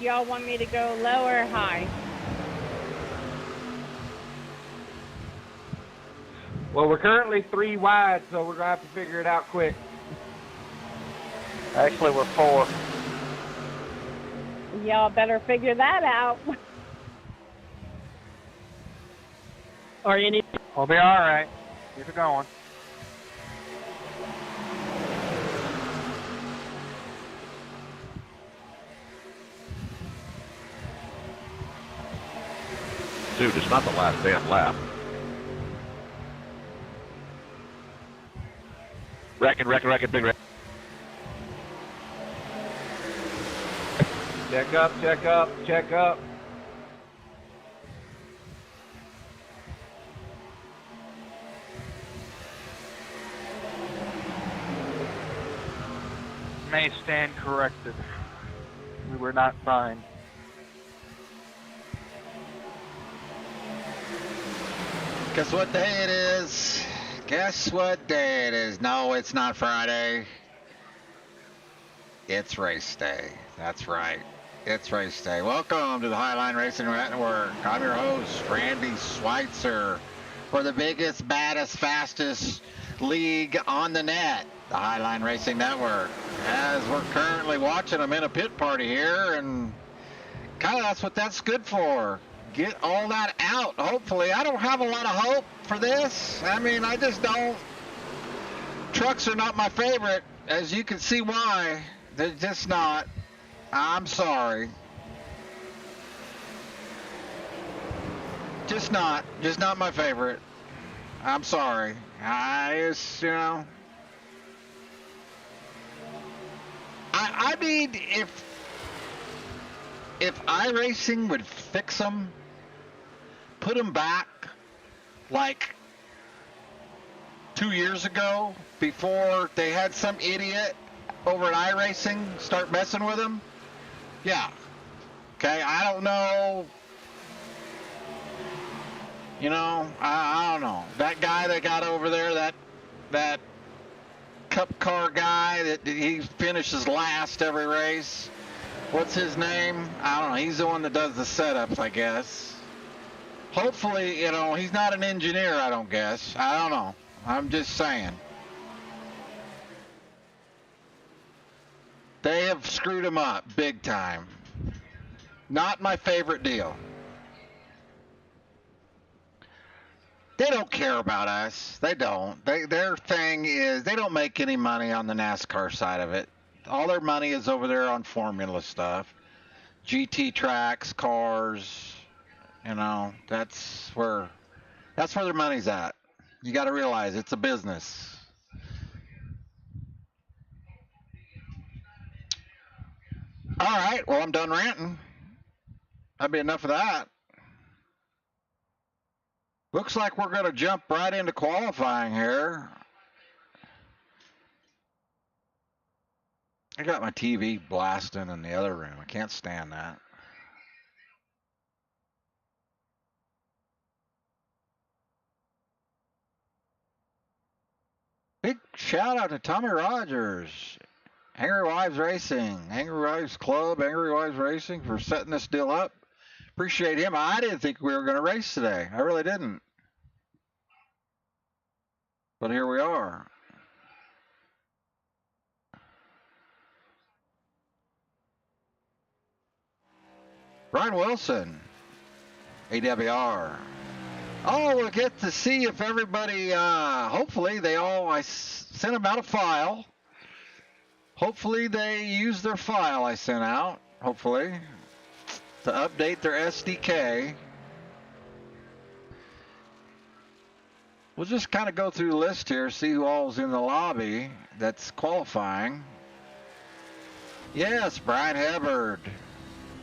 y'all want me to go low or high? Well, we're currently 3 wide, so we're going to have to figure it out quick. Actually, we're 4. Y'all better figure that out. Or you need. We'll be all right. Keep it going. Dude, it's not the last damn lap. Wrecking, big wreck. Check up, check up, check up. May stand corrected. We were not fine. Guess what day it is? Guess what day it is? No, it's not Friday. It's race day. That's right. It's race day. Welcome to the Highline Racing Network. I'm your host, Randy Schweitzer, for the biggest, baddest, fastest league on the net, the Highline Racing Network. As we're currently watching them in a pit party here, and kind of that's what that's good for. Get all that out, hopefully. I don't have a lot of hope for this. I mean, I just don't. Trucks are not my favorite, as you can see why. They're just not. I'm sorry. Just not my favorite. I'm sorry. I just, I mean, if iRacing would fix them, put them back like 2 years ago, before they had some idiot over at iRacing start messing with them. Yeah. Okay, I don't know. I don't know. That guy that got over there, that cup car guy that he finishes last every race. What's his name? I don't know. He's the one that does the setups, I guess. Hopefully, he's not an engineer, I don't guess. I don't know. I'm just saying. They have screwed him up big time. Not my favorite deal. They don't care about us. They don't. Their thing is they don't make any money on the NASCAR side of it. All their money is over there on formula stuff. GT tracks, cars, that's where their money's at. You got to realize it's a business. All right, well, I'm done ranting. That'd be enough of that. Looks like we're going to jump right into qualifying here. I got my TV blasting in the other room. I can't stand that. Big shout out to Tommy Rogers, Angry Wives Racing, Angry Wives Club, Angry Wives Racing for setting this deal up. Appreciate him. I didn't think we were going to race today. I really didn't. But here we are. Ryan Wilson, AWR. Oh, we'll get to see if everybody, hopefully I sent them out a file. Hopefully they use their file I sent out, hopefully, to update their SDK. We'll just kind of go through the list here, see who all's in the lobby that's qualifying. Yes, Brian Hubbard.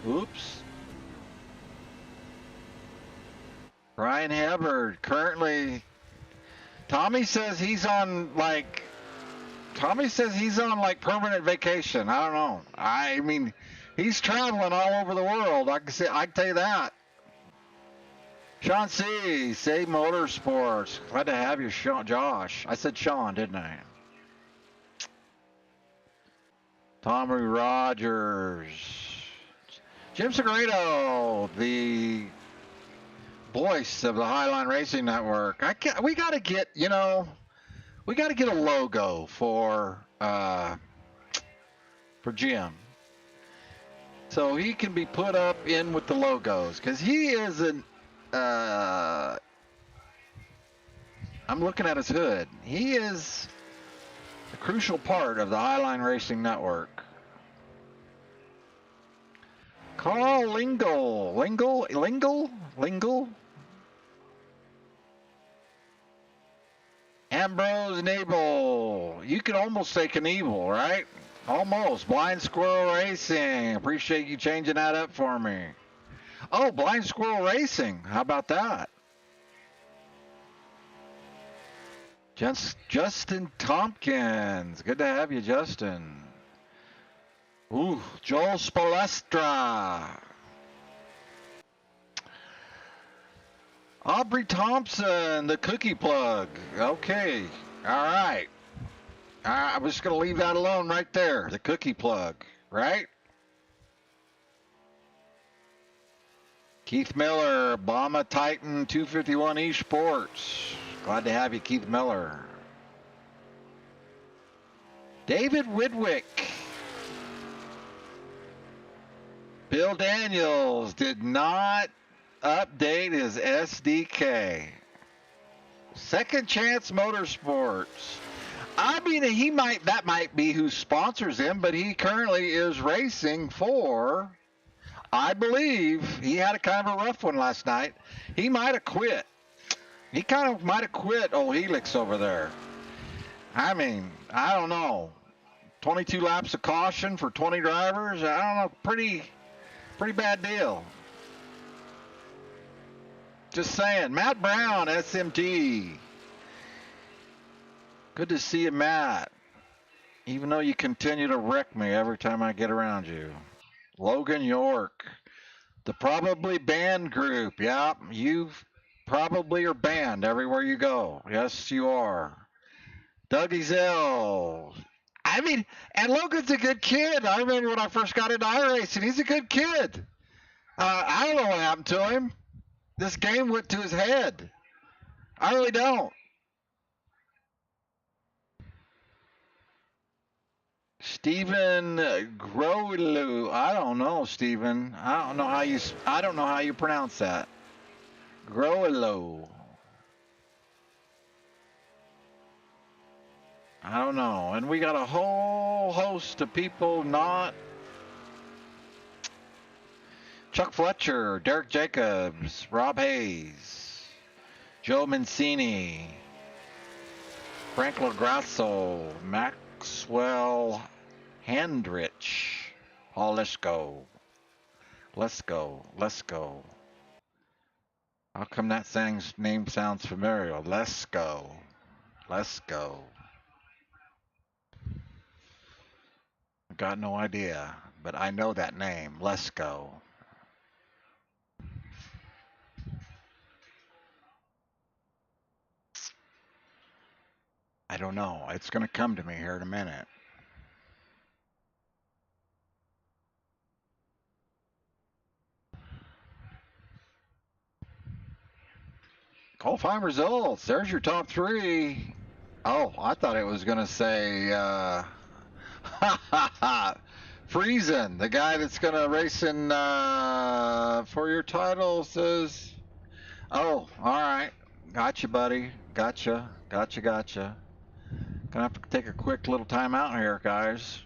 Oops. Brian Hubbard, currently, Tommy says he's on permanent vacation. I don't know. I mean, he's traveling all over the world. I can tell you that. Sean C. Say Motorsports. Glad to have you, Josh. I said Sean, didn't I? Tommy Rogers. Jim Segredo, the voice of the Highline Racing Network. We got to get, we got to get a logo for Jim, so he can be put up in with the logos, because he is an. I'm looking at his hood. He is a crucial part of the Highline Racing Network. Carl Lingle. Ambrose Nabel. You could almost say Knievel, right? Almost. Blind Squirrel Racing. Appreciate you changing that up for me. Oh, Blind Squirrel Racing. How about that? Justin Tompkins. Good to have you, Justin. Ooh, Joel Spolestra. Aubrey Thompson, the cookie plug. Okay. All right. I'm just going to leave that alone right there. The cookie plug, right? Keith Miller, Obama Titan 251 Esports. Glad to have you, Keith Miller. David Widwick. Bill Daniels did not update his SDK. Second Chance Motorsports. I mean, that might be who sponsors him, but he currently is racing for, I believe, he had a kind of a rough one last night. He might have quit. He kind of might have quit old Helix over there. I mean, I don't know. 22 laps of caution for 20 drivers. I don't know. Pretty bad deal. Just saying. Matt Brown, SMT. Good to see you, Matt. Even though you continue to wreck me every time I get around you. Logan York. The probably banned group. Yeah, you probably are banned everywhere you go. Yes, you are. Doug Ezell. I mean, and Logan's a good kid. I remember when I first got into iRacing, he's a good kid. I don't know what happened to him. This game went to his head. I really don't. Stephen Growlu. I don't know, Stephen. I don't know how you pronounce that. Growlu. I don't know. And we got a whole host of people not. Chuck Fletcher, Derek Jacobs, Rob Hayes, Joe Mancini, Frank Lagrasso, Maxwell Handrich, Paul Lesko. Let's go. How come that name sounds familiar? Let's go. Got no idea, but I know that name. Let's go. I don't know. It's going to come to me here in a minute. Qualifying results. There's your top three. Oh, I thought it was going to say Friesen, the guy that's going to race in for your title, says, oh, all right. Gotcha, buddy. Gotcha. Gonna have to take a quick little time out here, guys.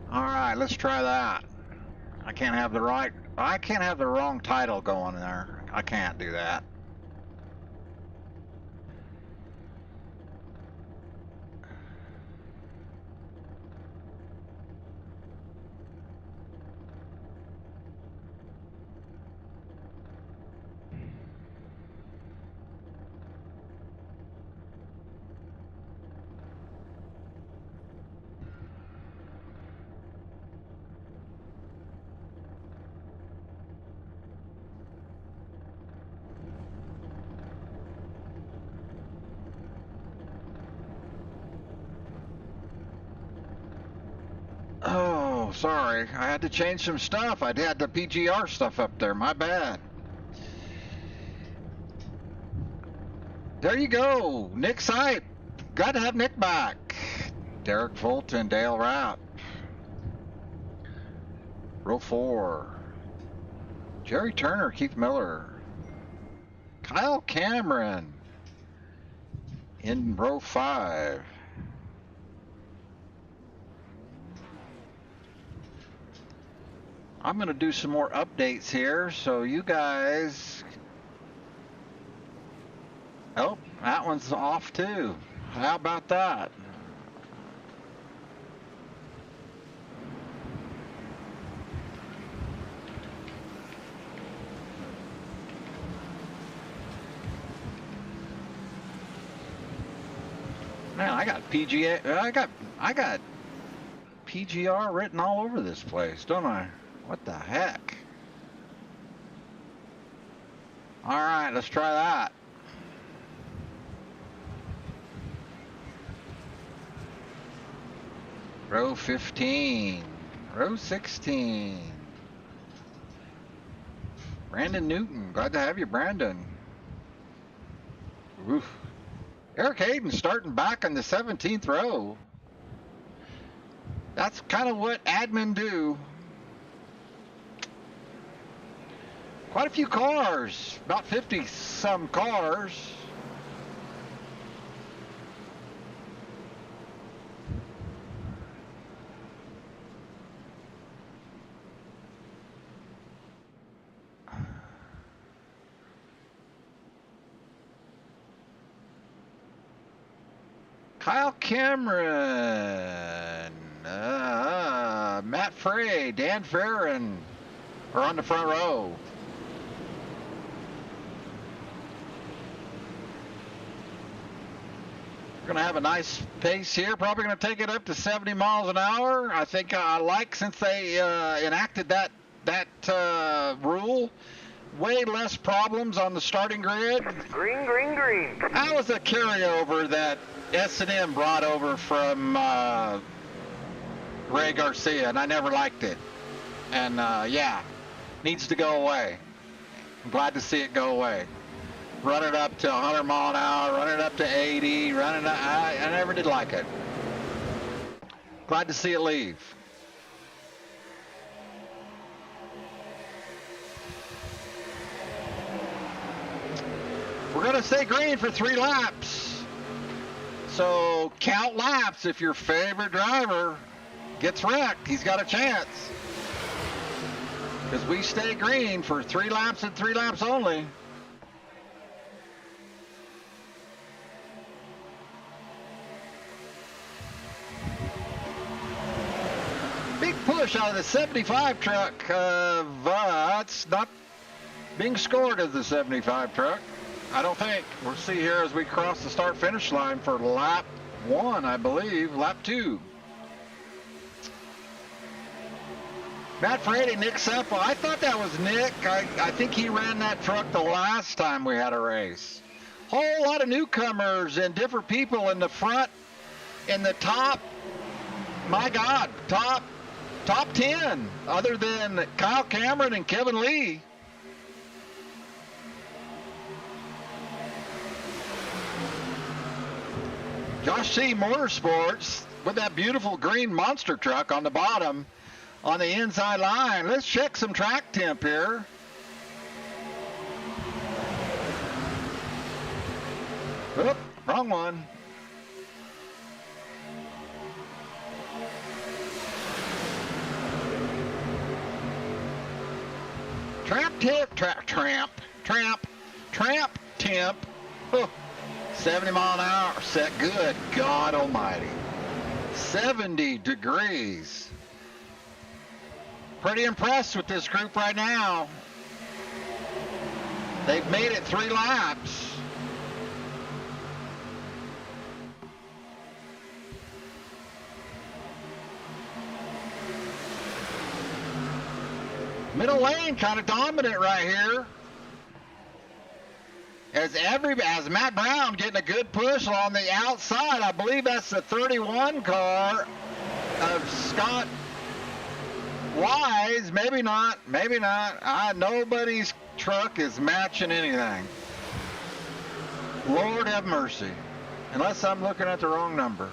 All right, let's try that. I can't have the wrong title going there. I can't do that. sorry. I had to change some stuff. I had the PGR stuff up there. My bad. There you go. Nick Sipe. Glad to have Nick back. Derek Fulton, Dale Rapp. Row 4. Jerry Turner, Keith Miller. Kyle Cameron in row 5. I'm going to do some more updates here so you guys... Oh, that one's off too. How about that? Man, I got PGA, I got PGR written all over this place, don't I? What the heck? All right, let's try that. Row 15, row 16. Brandon Newton, glad to have you, Brandon. Oof. Eric Hayden starting back in the 17th row. That's kind of what admin do. Quite a few cars, about 50 some cars. Kyle Cameron, Matt Frey, Dan Farron are on the front row. We're going to have a nice pace here. Probably going to take it up to 70 miles an hour. I think I like, since they enacted that rule, way less problems on the starting grid. Green, green, green. That was a carryover that S&M brought over from Ray Garcia, and I never liked it. And yeah, needs to go away. I'm glad to see it go away. Run it up to 100 mile an hour, run it up to 80, run it up, I never did like it. Glad to see it leave. We're gonna stay green for 3 laps. So count laps. If your favorite driver gets wrecked, he's got a chance. Because we stay green for 3 laps and 3 laps only. Big push out of the 75 truck. It's not being scored as the 75 truck, I don't think. We'll see here as we cross the start-finish line for lap 1, I believe. Lap 2. Matt Frady, Nick Seppa. I thought that was Nick. I think he ran that truck the last time we had a race. Whole lot of newcomers and different people in the front, in the top. My God, top 10, other than Kyle Cameron and Kevin Lee. Josh C. Motorsports with that beautiful green monster truck on the bottom on the inside line. Let's check some track temp here. Oop, wrong one. Tramp temp. Oh, 70 mile an hour. Set good. God almighty. 70 degrees. Pretty impressed with this group right now. They've made it 3 laps. Middle lane kind of dominant right here. As Matt Brown getting a good push on the outside. I believe that's the 31 car of Scott wise, maybe not, maybe not. Nobody's truck is matching anything. Lord have mercy. Unless I'm looking at the wrong number.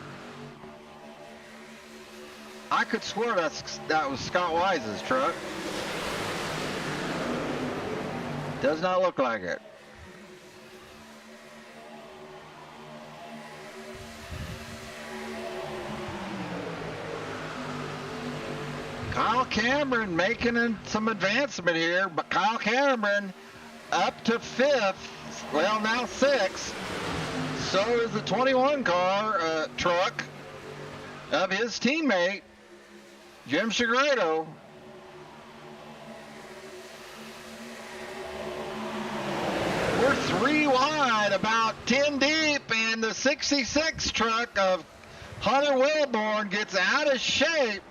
I could swear that was Scott Wise's truck. Does not look like it. Kyle Cameron making some advancement here, but Kyle Cameron up to 5th, well now 6th. So is the 21 car truck of his teammate, Jim Segredo. We're 3 wide, about 10 deep, and the 66 truck of Hunter Wilborn gets out of shape.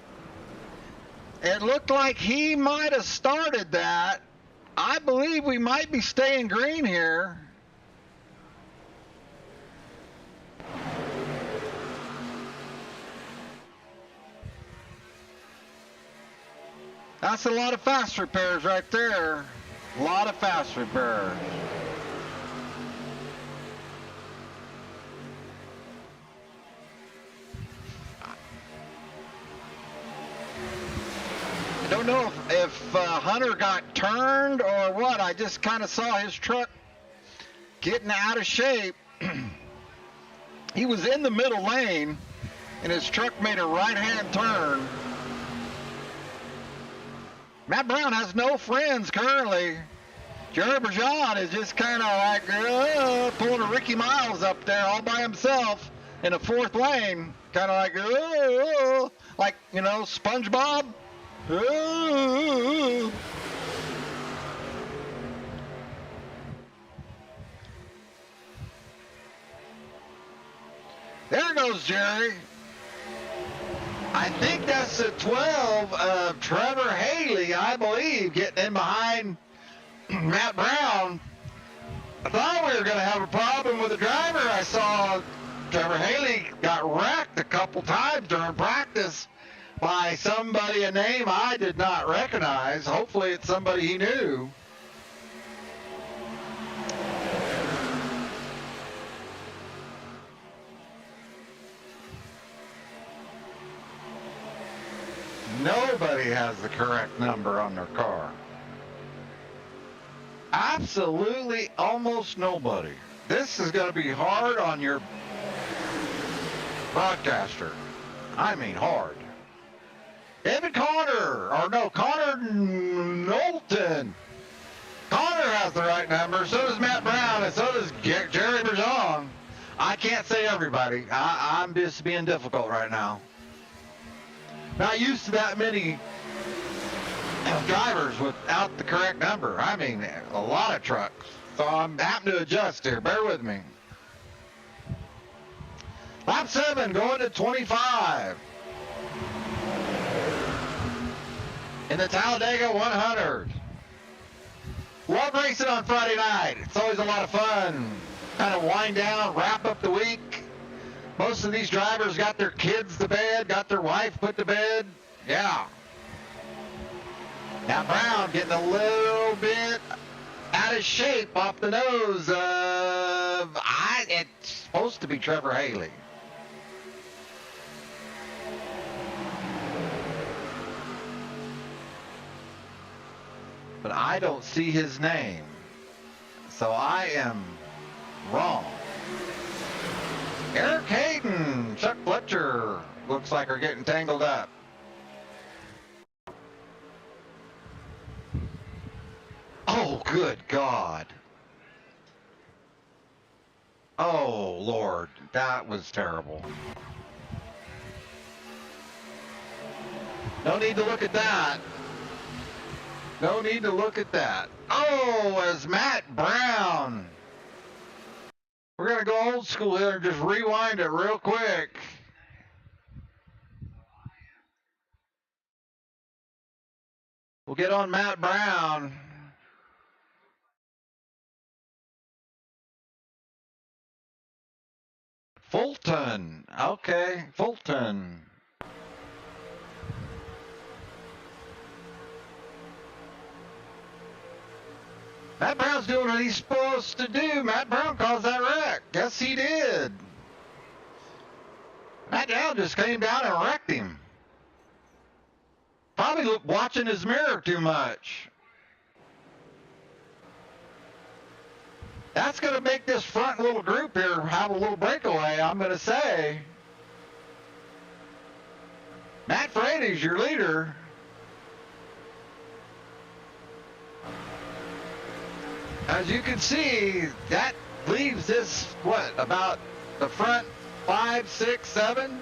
It looked like he might have started that. I believe we might be staying green here. That's a lot of fast repairs right there. A lot of fast repairs. I don't know if Hunter got turned or what. I just kind of saw his truck getting out of shape. He was in the middle lane, and his truck made a right-hand turn. Matt Brown has no friends currently. Jerry Bergeron is just kind of like pulling a Ricky Miles up there all by himself in the 4th lane. Kind of like, you know, SpongeBob. There goes Jerry. I think that's the 12 of Trevor Haley, I believe, getting in behind Matt Brown. I thought we were going to have a problem with the driver. I saw Trevor Haley got wrecked a couple times during practice by somebody, a name I did not recognize. Hopefully it's somebody he knew. Nobody has the correct number on their car. Absolutely almost nobody. This is going to be hard on your broadcaster. I mean hard. David Connor, or no, Connor Knowlton. Connor has the right number, so does Matt Brown, and so does Jerry Bergeron. I can't say everybody. I'm just being difficult right now. Not used to that many drivers without the correct number. I mean, a lot of trucks. So I'm having to adjust here. Bear with me. Lap 7 going to 25. In the Talladega 100. Love racing on Friday night. It's always a lot of fun. Kind of wind down, wrap up the week. Most of these drivers got their kids to bed, got their wife put to bed. Yeah. Now Brown getting a little bit out of shape off the nose of, it's supposed to be Trevor Haley. But I don't see his name. So I am wrong. Eric Hayden, Chuck Fletcher, looks like are getting tangled up. Oh, good God. Oh, Lord, that was terrible. No need to look at that. No need to look at that. Oh, as Matt Brown. We're going to go old school here and just rewind it real quick. We'll get on Matt Brown. Fulton. Okay, Fulton. Matt Brown's doing what he's supposed to do. Matt Brown caused that wreck. Yes, he did. Matt Brown just came down and wrecked him. Probably watching his mirror too much. That's going to make this front little group here have a little breakaway, I'm going to say. Matt Frady's your leader. As you can see, that leaves this, what, about the front 5, 6, 7?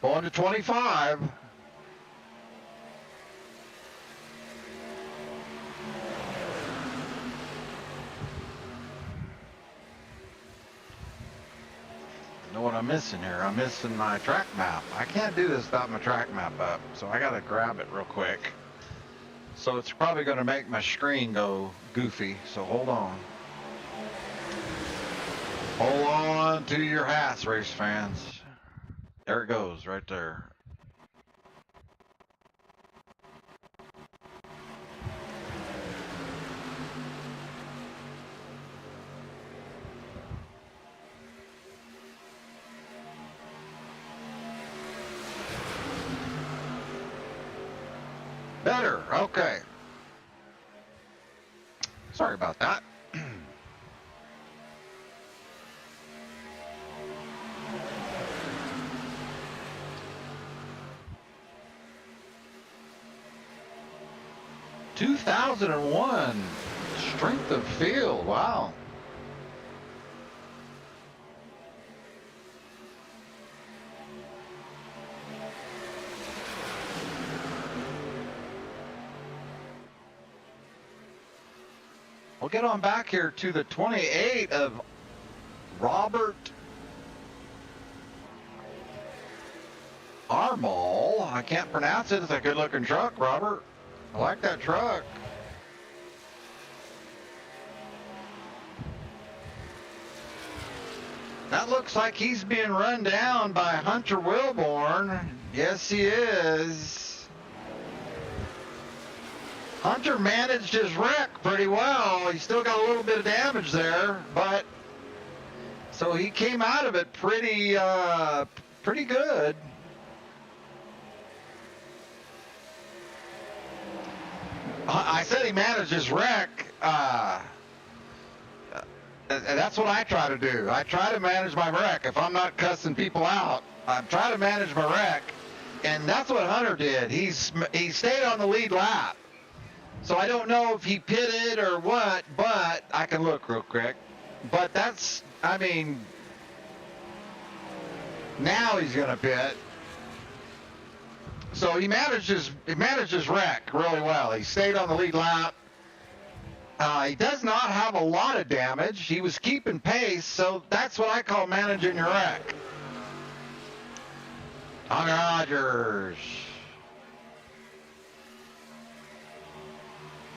Going to 25. Know what I'm missing here? I'm missing my track map. I can't do this without my track map up, so I gotta grab it real quick. So it's probably gonna make my screen go goofy, so hold on. Hold on to your hats, race fans. There it goes, right there. Better, okay. Sorry about that. ...2001 strength of field, wow. We'll get on back here to the 28 of Robert Armall. I can't pronounce it. It's a good looking truck, Robert. I like that truck. That looks like he's being run down by Hunter Wilborn. Yes, he is. Hunter managed his wreck pretty well. He still got a little bit of damage there, but so he came out of it pretty good. I said he managed his wreck. That's what I try to do. I try to manage my wreck. If I'm not cussing people out, I try to manage my wreck, and that's what Hunter did. He stayed on the lead lap. So I don't know if he pitted or what, but I can look real quick. But that's, I mean, now he's going to pit. So he managed his wreck really well. He stayed on the lead lap. He does not have a lot of damage. He was keeping pace, so that's what I call managing your wreck. Hunter Rogers.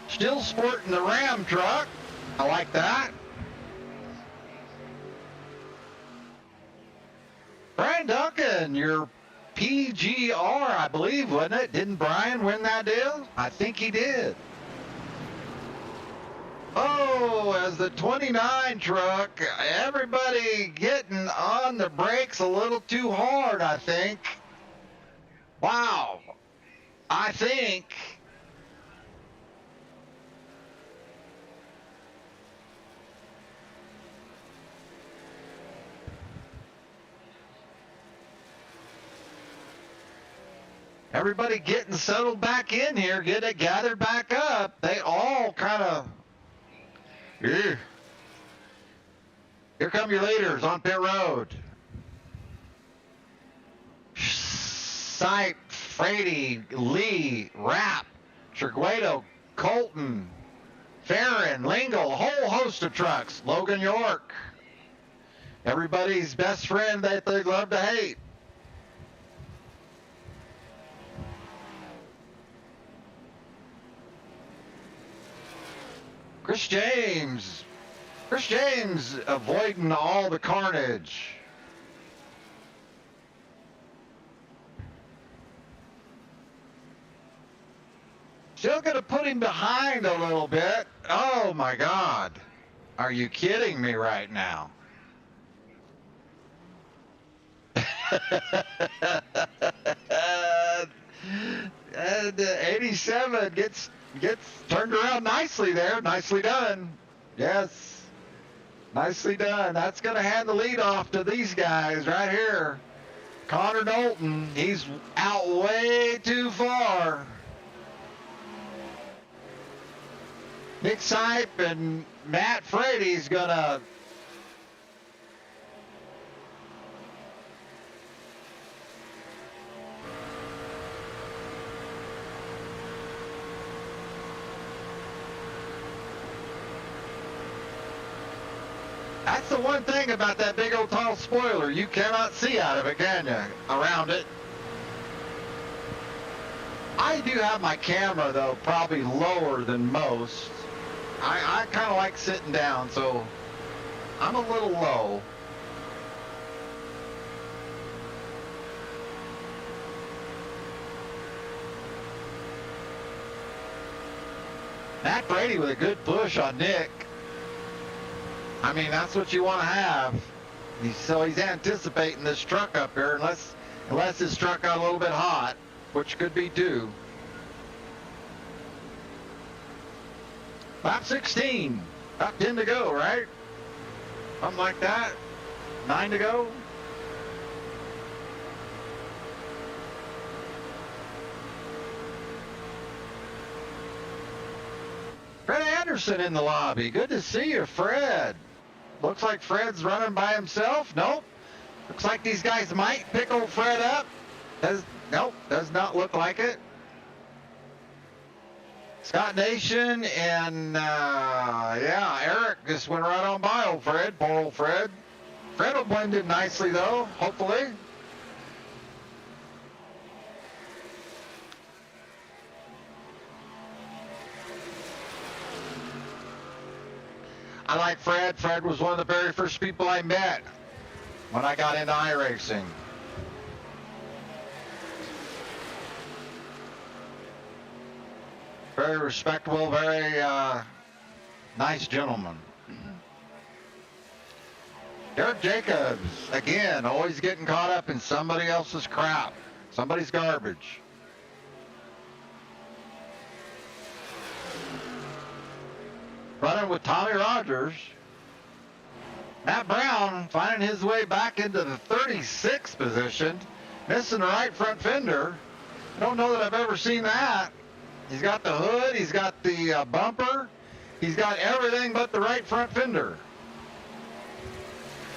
Still sporting the Ram truck. I like that. Brian Duncan, your PGR, I believe, wasn't it? Didn't Brian win that deal? I think he did. Oh, as the 29 truck, everybody getting on the brakes a little too hard, I think. Wow. I think everybody getting settled back in here, get it gathered back up. They all kind of, here come your leaders on pit road. Sipe, Frady, Lee, Rapp, Triguedo, Colton, Farron, Lingle, a whole host of trucks. Logan York. Everybody's best friend that they love to hate. Chris James. Chris James avoiding all the carnage. Still going to put him behind a little bit. Oh my God. Are you kidding me right now? And 87 gets turned around nicely there. Nicely done. Yes. Nicely done. That's going to hand the lead off to these guys right here. Connor Knowlton, he's out way too far. Nick Sipe and Matt Frady's gonna That's the one thing about that big old tall spoiler. You cannot see out of it, can you? Around it. I do have my camera, though, probably lower than most. I kind of like sitting down, so I'm a little low. Matt Brady with a good push on Nick. I mean, that's what you want to have. So he's anticipating this truck up here, unless his truck got a little bit hot, which could be too. Lap 16, about 10 to go, right? Something like that. 9 to go. Fred Anderson in the lobby. Good to see you, Fred. Looks like Fred's running by himself. Nope. Looks like these guys might pick old Fred up. Nope, does not look like it. Scott Nation and, yeah, Eric just went right on by old Fred. Poor old Fred. Fred will blend in nicely, though, hopefully. I like Fred. Fred was one of the very first people I met when I got into iRacing. Very respectable, very nice gentleman. Derek Jacobs, again, always getting caught up in somebody else's crap, somebody's garbage. Running with Tommy Rogers. Matt Brown finding his way back into the 36th position, missing the right front fender. I don't know that I've ever seen that. He's got the hood, he's got the bumper, he's got everything but the right front fender.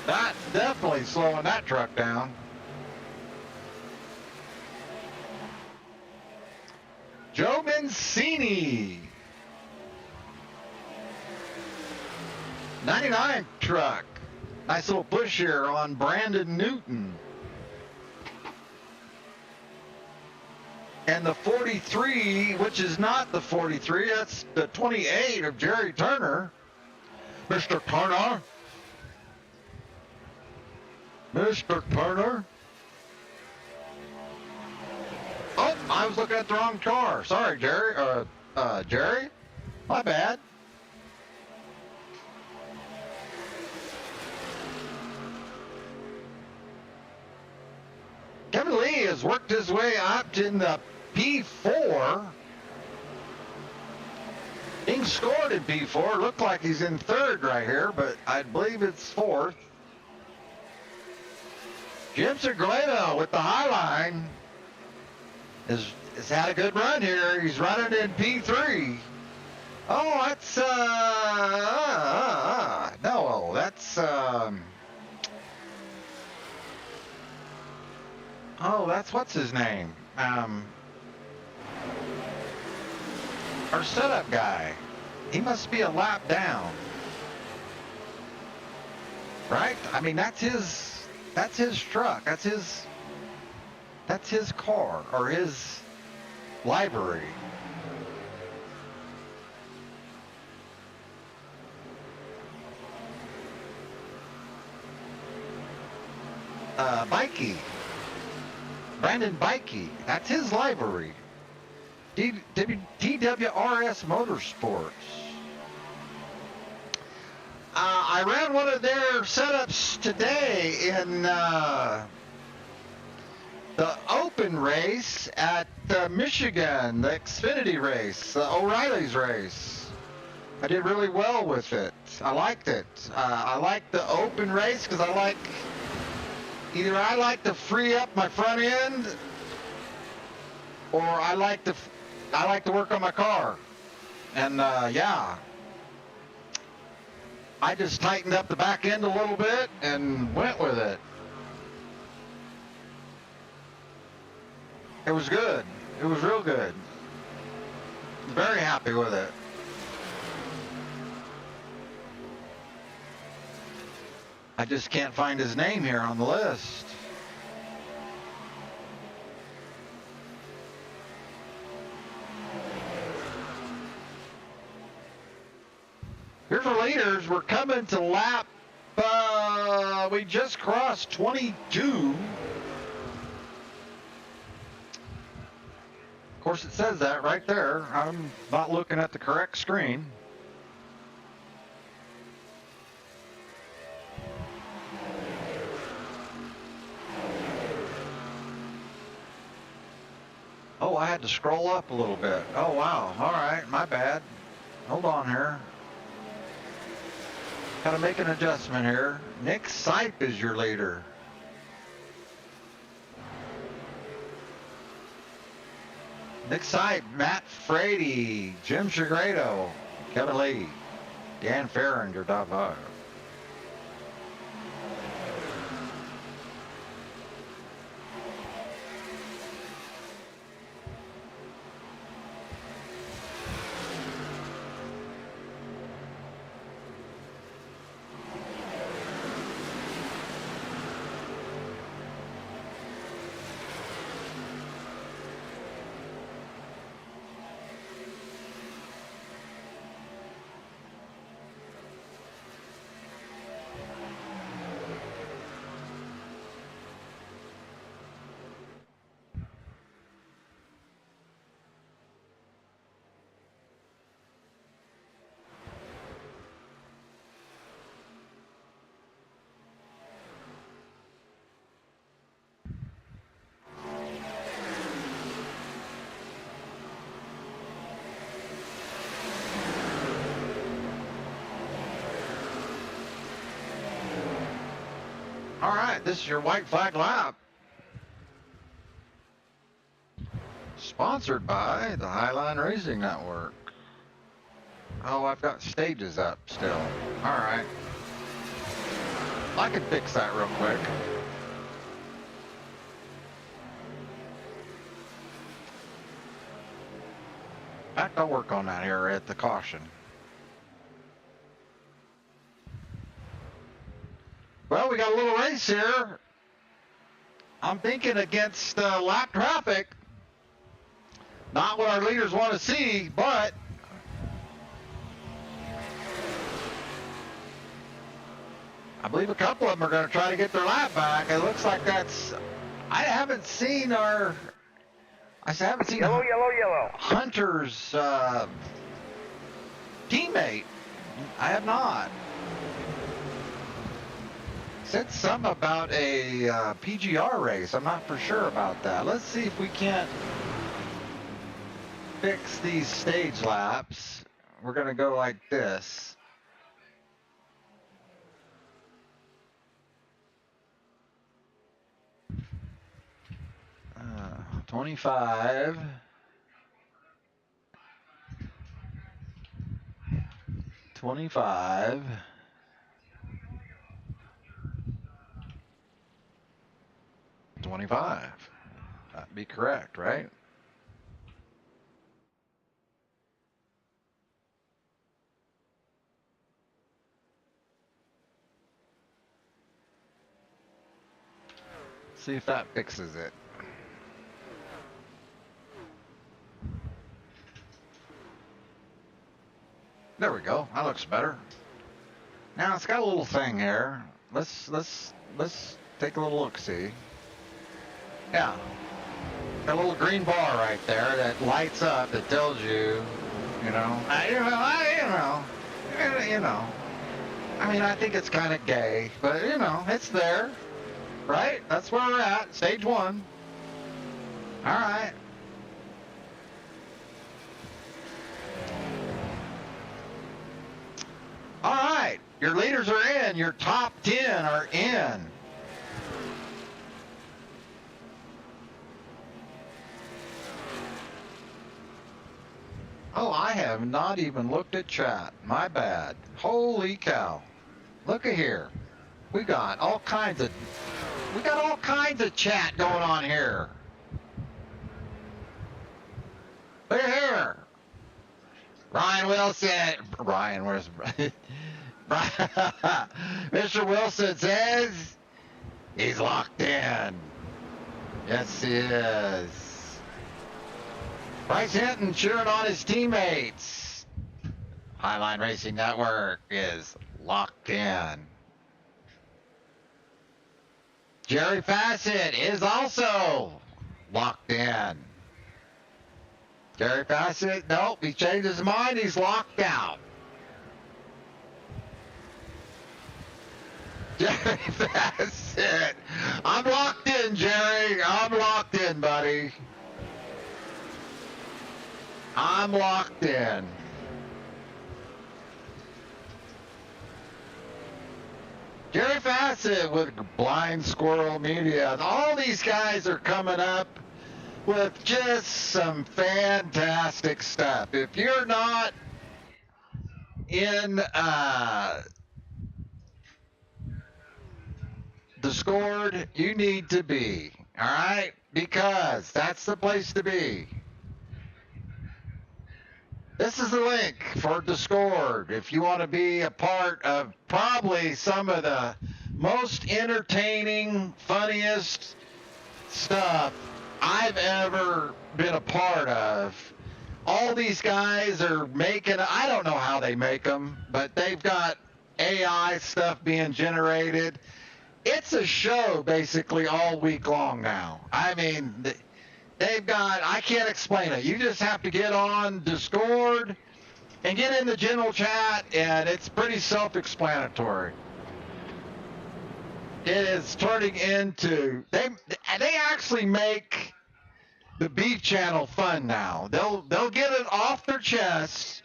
That's definitely slowing that truck down. Joe Mancini. 99 truck. Nice little push here on Brandon Newton. And the 43, which is not the 43, that's the 28 of Jerry Turner. Mr. Turner. Mr. Turner. Oh, I was looking at the wrong car. Sorry, Jerry. Jerry? My bad. Kevin Lee has worked his way up in the P4. Being scored in P4. Looked like he's in third right here, but I believe it's fourth. Jim Segredo with the high line has had a good run here. He's running in P3. Oh, that's, no, that's, oh, that's what's his name? Our setup guy. He must be a lap down. Right? I mean, that's his truck. That's his car or his library. Bikey. Brandon Bikey. That's his livery. TWRS Motorsports. I ran one of their setups today in the open race at Michigan, the Xfinity race, the O'Reilly's race. I did really well with it. I liked it. I like the open race because I like to free up my front end, or I like to work on my car. And yeah, I just tightened up the back end a little bit and went with it. It was good. It was real good. Very happy with it. I just can't find his name here on the list. Here's our leaders. We're coming to lap, we just crossed 22. Of course, it says that right there. I'm not looking at the correct screen. Oh, I had to scroll up a little bit. Oh, wow. All right, my bad. Hold on here. Got to make an adjustment here. Nick Sipe is your leader. Nick Sipe, Matt Frady, Jim Segredo, Kevin Lee, Dan Farringer, Davo. All right, this is your white flag lap. Sponsored by the Highline Racing Network. Oh, I've got stages up still. All right. I can fix that real quick. In fact, I'll work on that here at the caution. Well, we got a little race here. I'm thinking against lap traffic. Not what our leaders want to see, but I believe a couple of them are going to try to get their lap back. It looks like that's... I haven't seen yellow. Hunter's teammate. I have not. Said something about a PGR race. I'm not for sure about that. Let's see if we can't fix these stage laps. We're going to go like this. Uh, 25. 25. 25. That'd be correct, right? See if that fixes it. There we go. That looks better. Now it's got a little thing here. Let's Take a little look-see. Yeah. Got a little green bar right there that lights up that tells you, you know. I mean, I think it's kind of gay, but you know, it's there, right? That's where we're at. Stage 1. All right. All right. Your leaders are in. Your top 10 are in. Oh, I have not even looked at chat. My bad. Holy cow. Look at here. We got all kinds of chat going on here. Look at here. Ryan Wilson. Ryan, where's Mr. Wilson says he's locked in. Yes, he is. Bryce Hinton cheering on his teammates. Highline Racing Network is locked in. Jerry Fassett is also locked in. Jerry Fassett, nope, he changed his mind. He's locked out. Jerry Fassett. I'm locked in, Jerry. I'm locked in, buddy. I'm locked in. Jerry Fassett with Blind Squirrel Media. All these guys are coming up with just some fantastic stuff. If you're not in Discord, you need to be. All right? Because that's the place to be. This is the link for Discord if you want to be a part of probably some of the most entertaining, funniest stuff I've ever been a part of. All these guys are making, I don't know how they make them, but they've got AI stuff being generated. It's a show basically all week long now. I mean, they've got, I can't explain it. You just have to get on Discord and get in the general chat, and it's pretty self-explanatory. It is turning into, they actually make the Beef Channel fun now. They'll get it off their chest,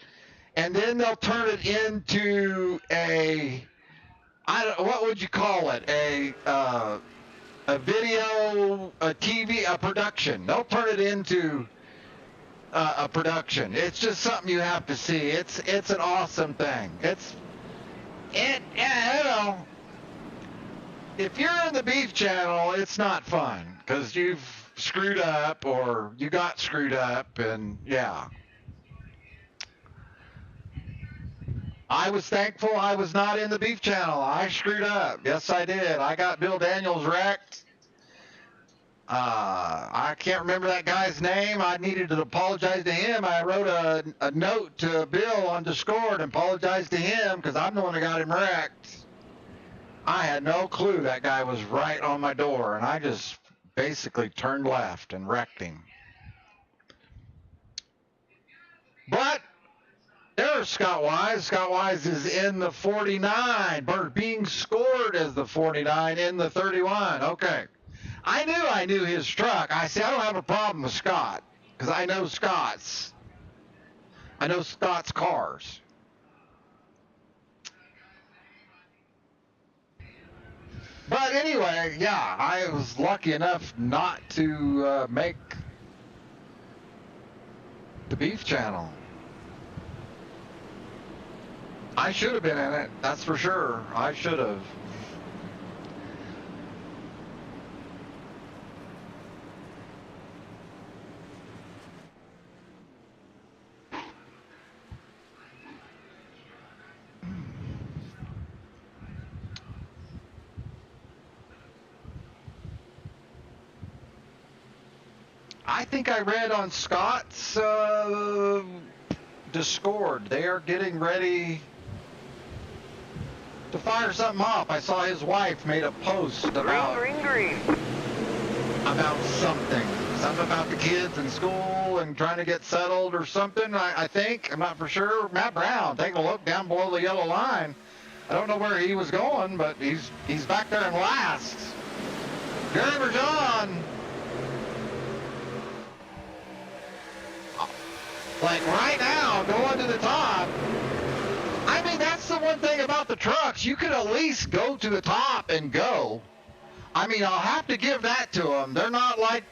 and then they'll turn it into what would you call it? A video, a TV, a production. They'll turn it into a production. It's just something you have to see. It's an awesome thing. You know, if you're in the Beef Channel, it's not fun because you've screwed up or you got screwed up, and yeah. I was thankful I was not in the Beef Channel. I screwed up. Yes, I did. I got Bill Daniels wrecked. I can't remember that guy's name. I needed to apologize to him. I wrote a note to Bill on Discord and apologized to him because I'm the one that got him wrecked. I had no clue that guy was right on my door, and I just basically turned left and wrecked him. But there's Scott Wise. Scott Wise is in the 49, being scored as the 49 in the 31. Okay. I knew his truck. I said, I don't have a problem with Scott because I know Scott's cars. But anyway, yeah, I was lucky enough not to make the Beef Channel. I should have been in it, that's for sure. I should have. I think I read on Scott's Discord, they are getting ready to fire something up. I saw his wife made a post about Green. something about the kids in school and trying to get settled or something. I think, I'm not for sure. Matt Brown, taking a look down below the yellow line. I don't know where he was going, but he's back there in last. Gerber's on. Like right now, going to the top. I mean, that's the one thing about the trucks. You could at least go to the top and go. I mean, I'll have to give that to them. They're not like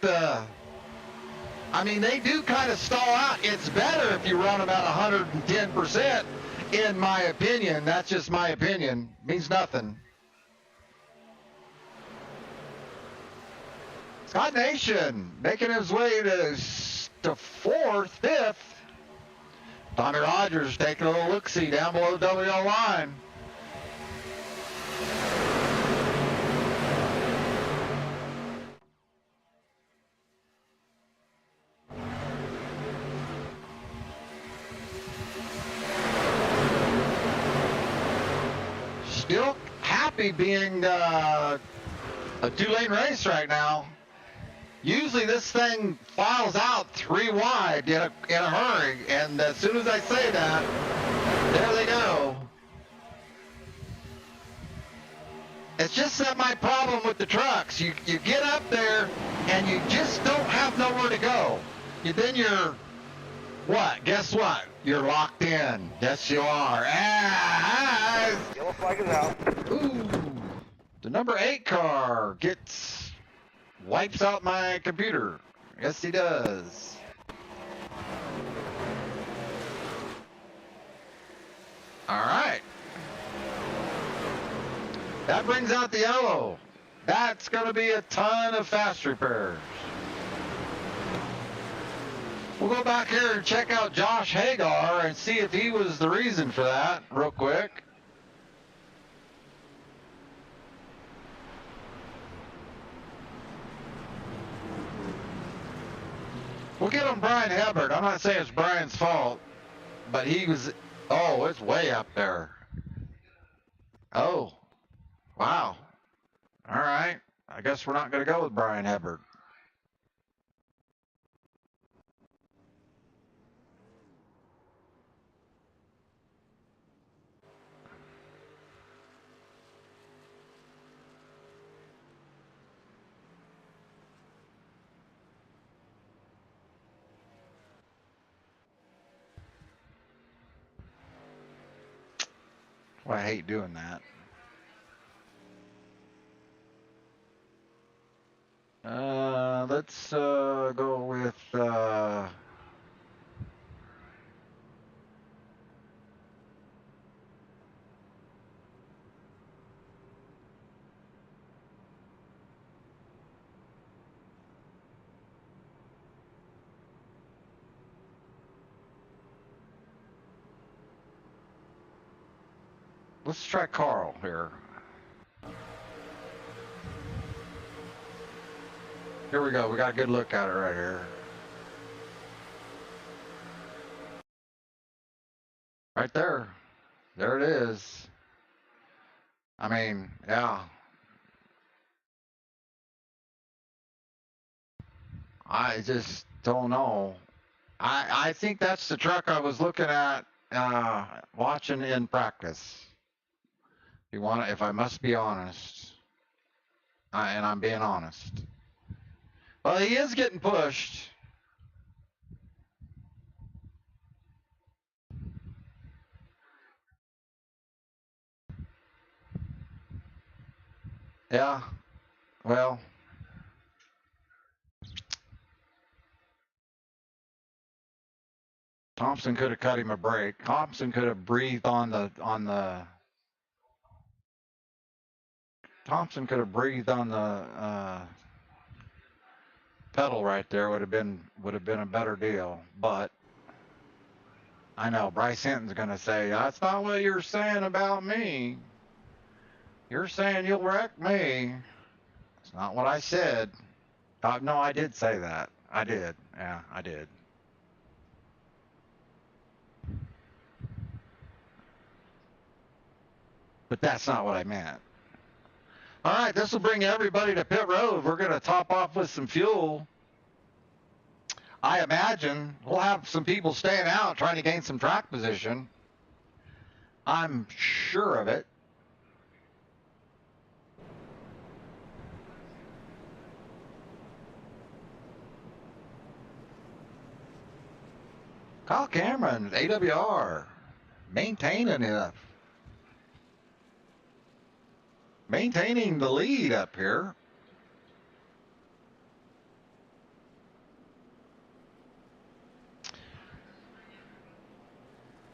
I mean, they do kind of stall out. It's better if you run about 110%, in my opinion. That's just my opinion. Means nothing. Scott Nation making his way to fourth, fifth. Tommy Rogers taking a little look-see down below the WL line. Still happy being a two-lane race right now. Usually this thing files out 3 wide in a hurry, and as soon as I say that, there they go. It's just that my problem with the trucks. You get up there, and you just don't have nowhere to go. Then you're, what? Guess what? You're locked in. Yes, you are. Yellow flag is out. Ooh, the number 8 car wipes out my computer. Yes, he does. All right. That brings out the yellow. That's going to be a ton of fast repairs. We'll go back here and check out Josh Hagar and see if he was the reason for that real quick. We'll get on Brian Hubbard. I'm not saying it's Brian's fault, but he was, oh, it's way up there. Oh, wow. All right. I guess we're not going to go with Brian Hubbard. Well, I hate doing that. Let's go with let's try Carl here. Here we go. We got a good look at it right here. Right there. There it is. I mean, yeah. I just don't know. I think that's the truck I was looking at watching in practice. If I must be honest. And I'm being honest. Well, he is getting pushed. Yeah. Well. Thompson could have cut him a break. Thompson could have breathed on the Thompson could have breathed on the pedal right there. Would have been a better deal. But I know Bryce Hinton's going to say, that's not what you're saying about me. You're saying you'll wreck me. It's not what I said. No, I did say that. I did. Yeah, I did. But that's not what I meant. All right, this will bring everybody to pit road. We're going to top off with some fuel. I imagine we'll have some people staying out trying to gain some track position. I'm sure of it. Kyle Cameron, AWR, maintaining the lead up here.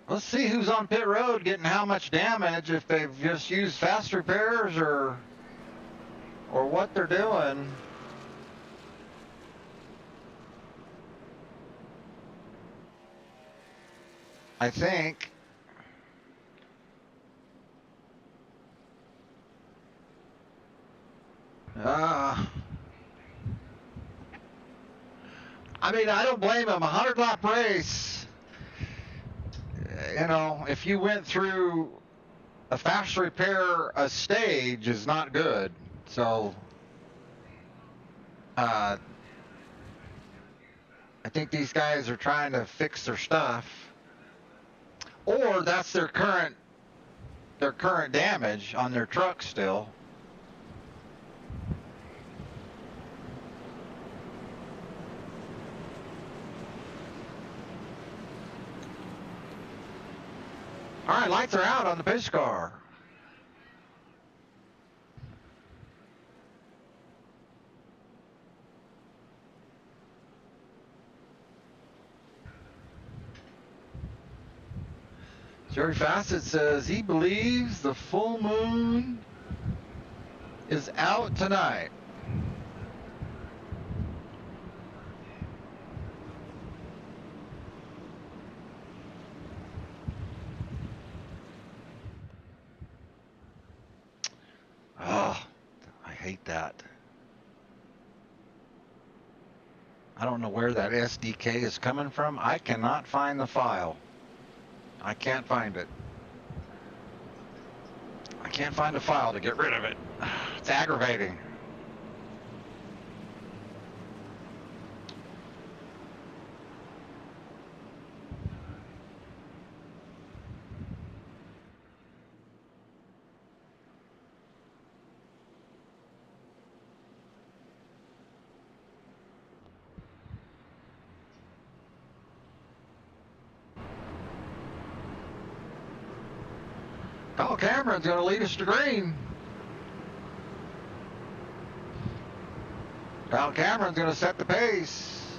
Let's see who's on pit road getting how much damage, if they've just used fast repairs or what they're doing. I think I mean, I don't blame him. 100-lap race, you know, if you went through a fast repair a stage is not good. So I think these guys are trying to fix their stuff, or that's their current damage on their truck still. All right, lights are out on the pace car. Jerry Fassett says he believes the full moon is out tonight. Oh, I hate that. I don't know where that SDK is coming from. I cannot find the file. I can't find it. I can't find a file to get rid of it. It's aggravating. Kyle Cameron's going to lead us to green. Kyle Cameron's going to set the pace.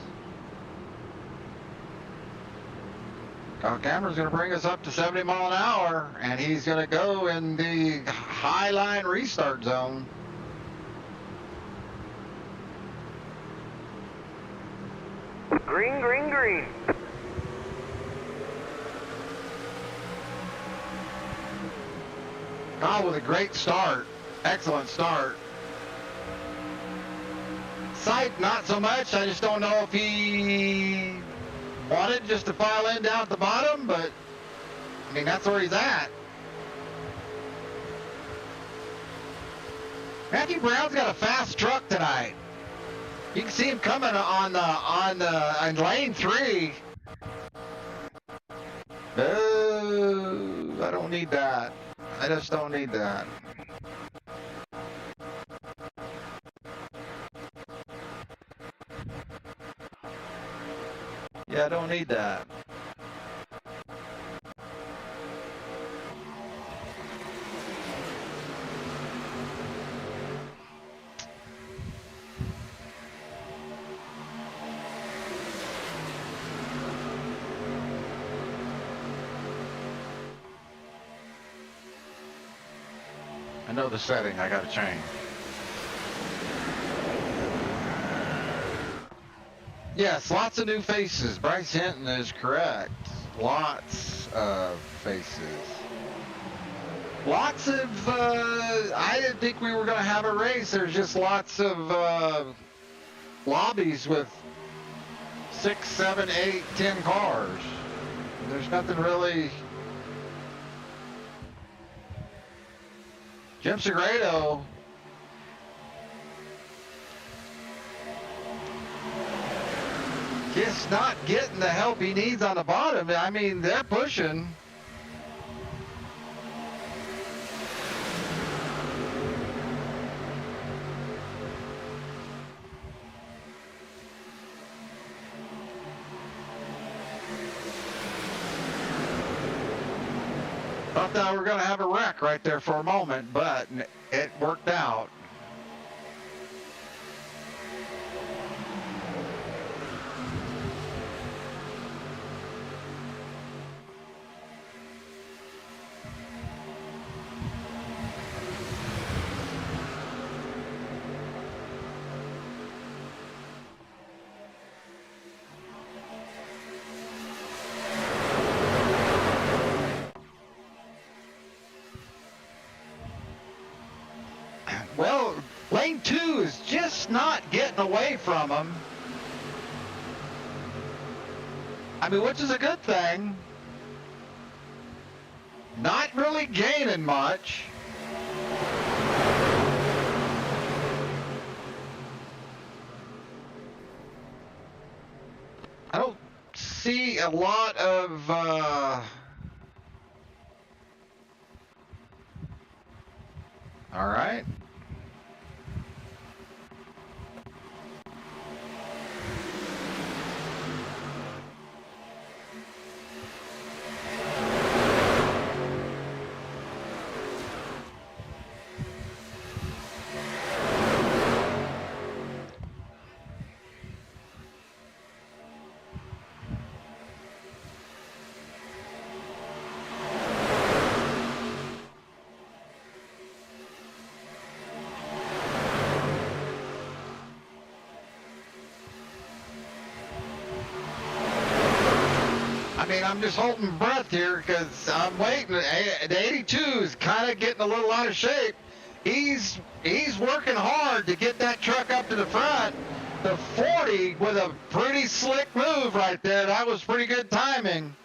Kyle Cameron's going to bring us up to 70 mile an hour, and he's going to go in the high line restart zone. Green, green, green. Kyle with a great start. Excellent start. Sight, not so much. I just don't know if he wanted just to file in down at the bottom, but I mean, that's where he's at. Matthew Brown's got a fast truck tonight. You can see him coming on lane 3. Oh, I don't need that. I just don't need that. Yeah, I don't need that. I know the setting I gotta change. Yes, lots of new faces. Bryce Hinton is correct. Lots of faces. Lots of, I didn't think we were going to have a race. There's just lots of lobbies with 6, 7, 8, 10 cars. There's nothing really Jim Segredo. Just not getting the help he needs on the bottom. I mean, they're pushing. Thought that we were going to have a wreck right there for a moment, but it worked out. Well, lane 2 is just not getting away from him. I mean, which is a good thing. Not really gaining much. I don't see a lot of all right. I mean, I'm just holding breath here because I'm waiting. The 82 is kind of getting a little out of shape. He's working hard to get that truck up to the front. The 40 with a pretty slick move right there. That was pretty good timing.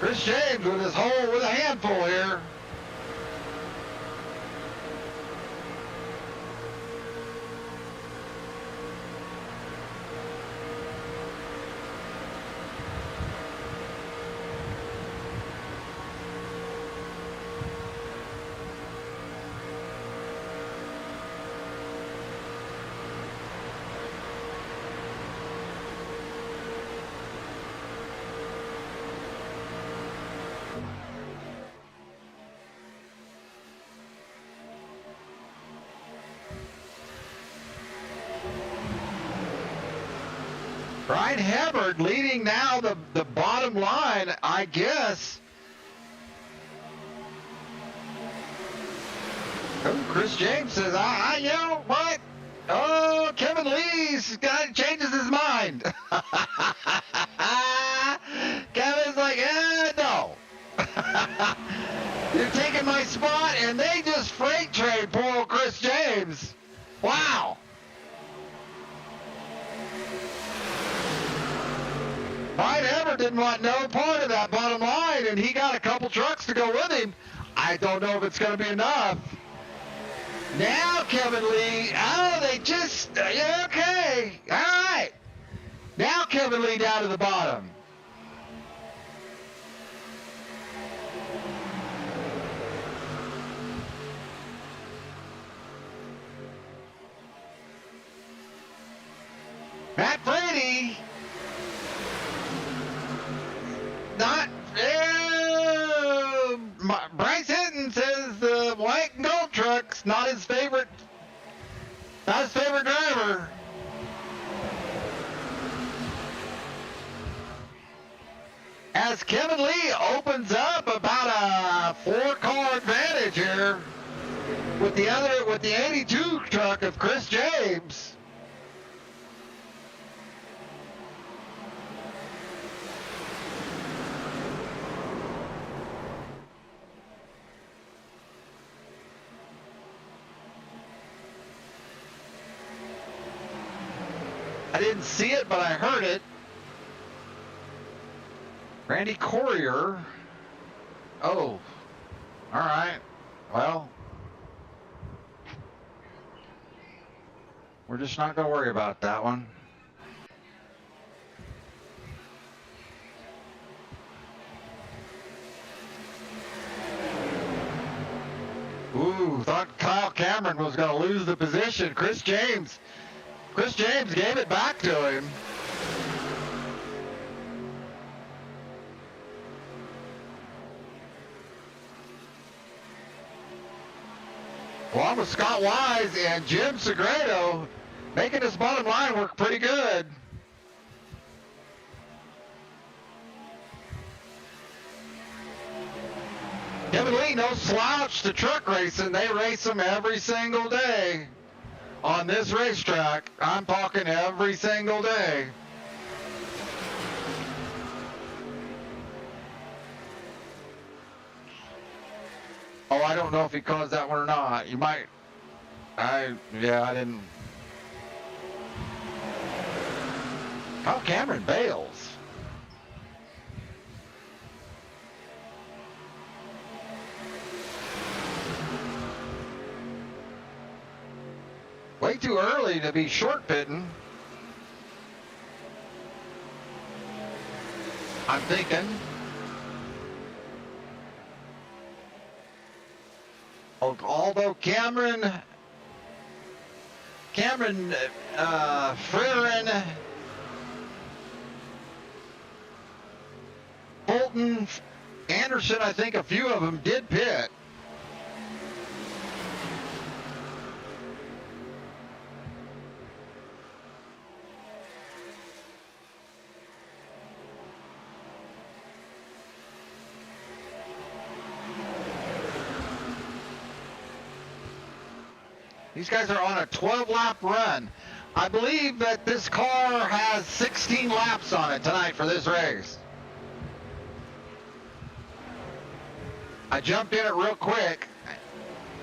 Chris James with his hole with a handful here. Brian Hubbard leading now the bottom line, I guess. Oh, Chris James says, you know what? Oh, Kevin Lee's guy changes his mind. Kevin's like, no. You're taking my spot, and they just freight trade poor old Chris James. Wow. Brian Hubbard didn't want no part of that bottom line, and he got a couple trucks to go with him. I don't know if it's going to be enough. Now Kevin Lee, they just, okay, all right. Now Kevin Lee down to the bottom. Matt Brady. Bryce Hinton says the white and gold truck's not his favorite driver. As Kevin Lee opens up about a 4-car advantage here with the 82 truck of Chris James. I didn't see it, but I heard it. Randy Courier. Oh, all right. Well, we're just not going to worry about that one. Ooh, thought Kyle Cameron was going to lose the position. Chris James gave it back to him. Along with Scott Wise and Jim Segredo, making his bottom line work pretty good. Kevin Lee, no slouch to truck racing. They race them every single day on this racetrack. I'm talking every single day. Oh, I don't know if he caused that one or not. You might. I didn't. Kyle Cameron bails. Way too early to be short pitting. I'm thinking. Although Cameron, Hlrn, Fulton, Anderson, I think a few of them did pit. These guys are on a 12-lap run. I believe that this car has 16 laps on it tonight for this race. I jumped in it real quick.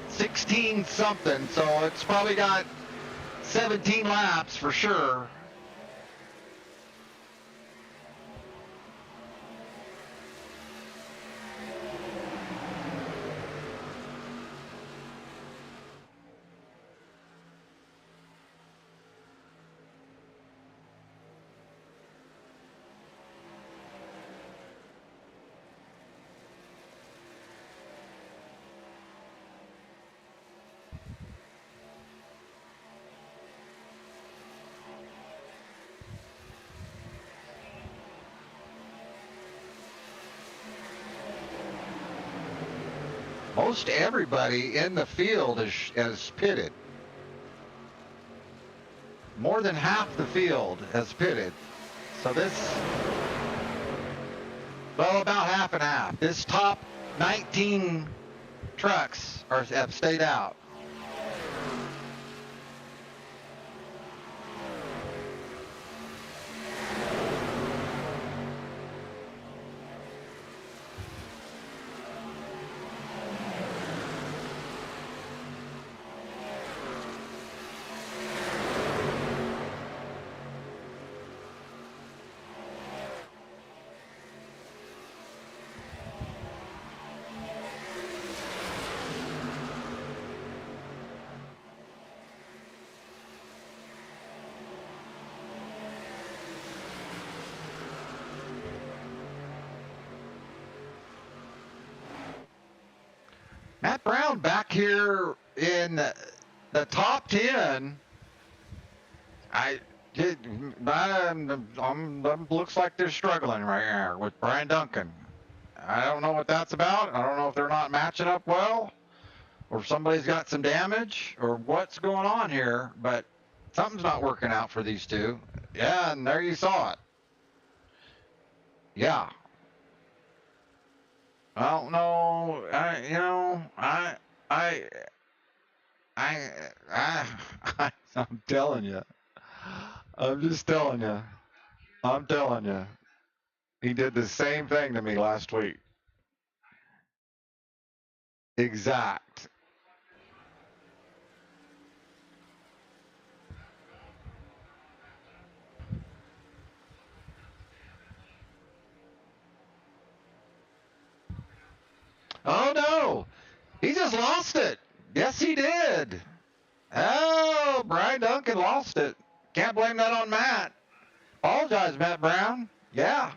16 something, so it's probably got 17 laps for sure. Most everybody in the field is pitted. More than half the field has pitted. So well, about half and half. This top 19 trucks have stayed out. Matt Brown back here in the top 10. Looks like they're struggling right here with Brian Duncan. I don't know what that's about. I don't know if they're not matching up well, or somebody's got some damage, or what's going on here, but something's not working out for these two. Yeah, and there you saw it. Yeah. Well, no, I'm telling you. I'm just telling you. I'm telling you. He did the same thing to me last week. Exact. just lost it. Yes, he did. Oh, Brian Duncan lost it. Can't blame that on Matt. Apologize, Matt Brown. Yeah.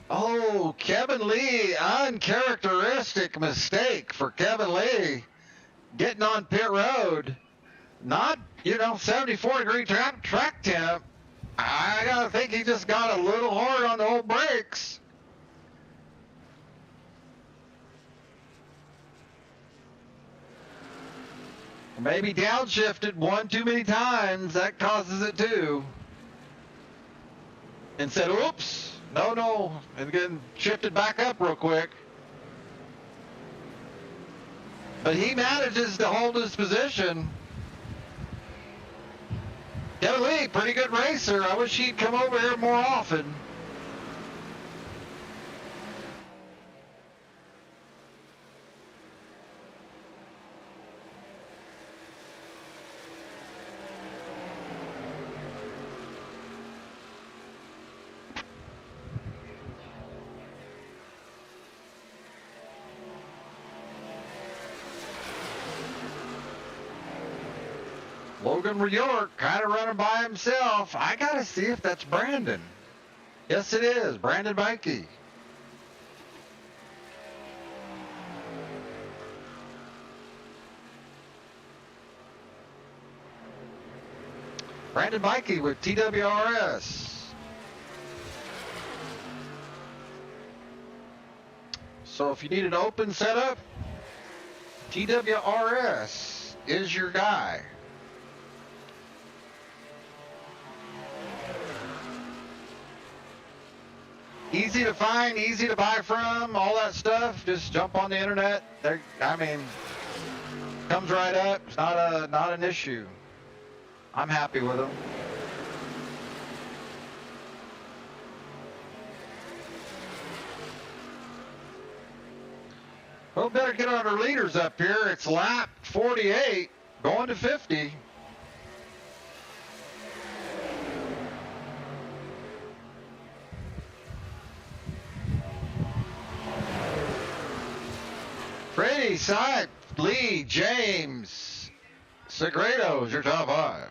Oh, Kevin Lee, uncharacteristic mistake for Kevin Lee. Getting on pit road. Not, 74-degree track temp. I gotta think he just got a little hard on the old brakes. Maybe downshifted one too many times. That causes it too. And said, oops, no, and again shifted back up real quick. But he manages to hold his position. Kevin Lee, pretty good racer. I wish he'd come over here more often. Logan York kind of running by himself. I got to see if that's Brandon. Yes, it is. Brandon Bikey. Brandon Bikey with TWRS. So if you need an open setup, TWRS is your guy. Easy to find, easy to buy from, all that stuff. Just jump on the internet. Comes right up. It's not an issue. I'm happy with them. Well, better get our leaders up here. It's lap 48, going to 50. Freddie, Sype, Lee, James, Segredo is your top five.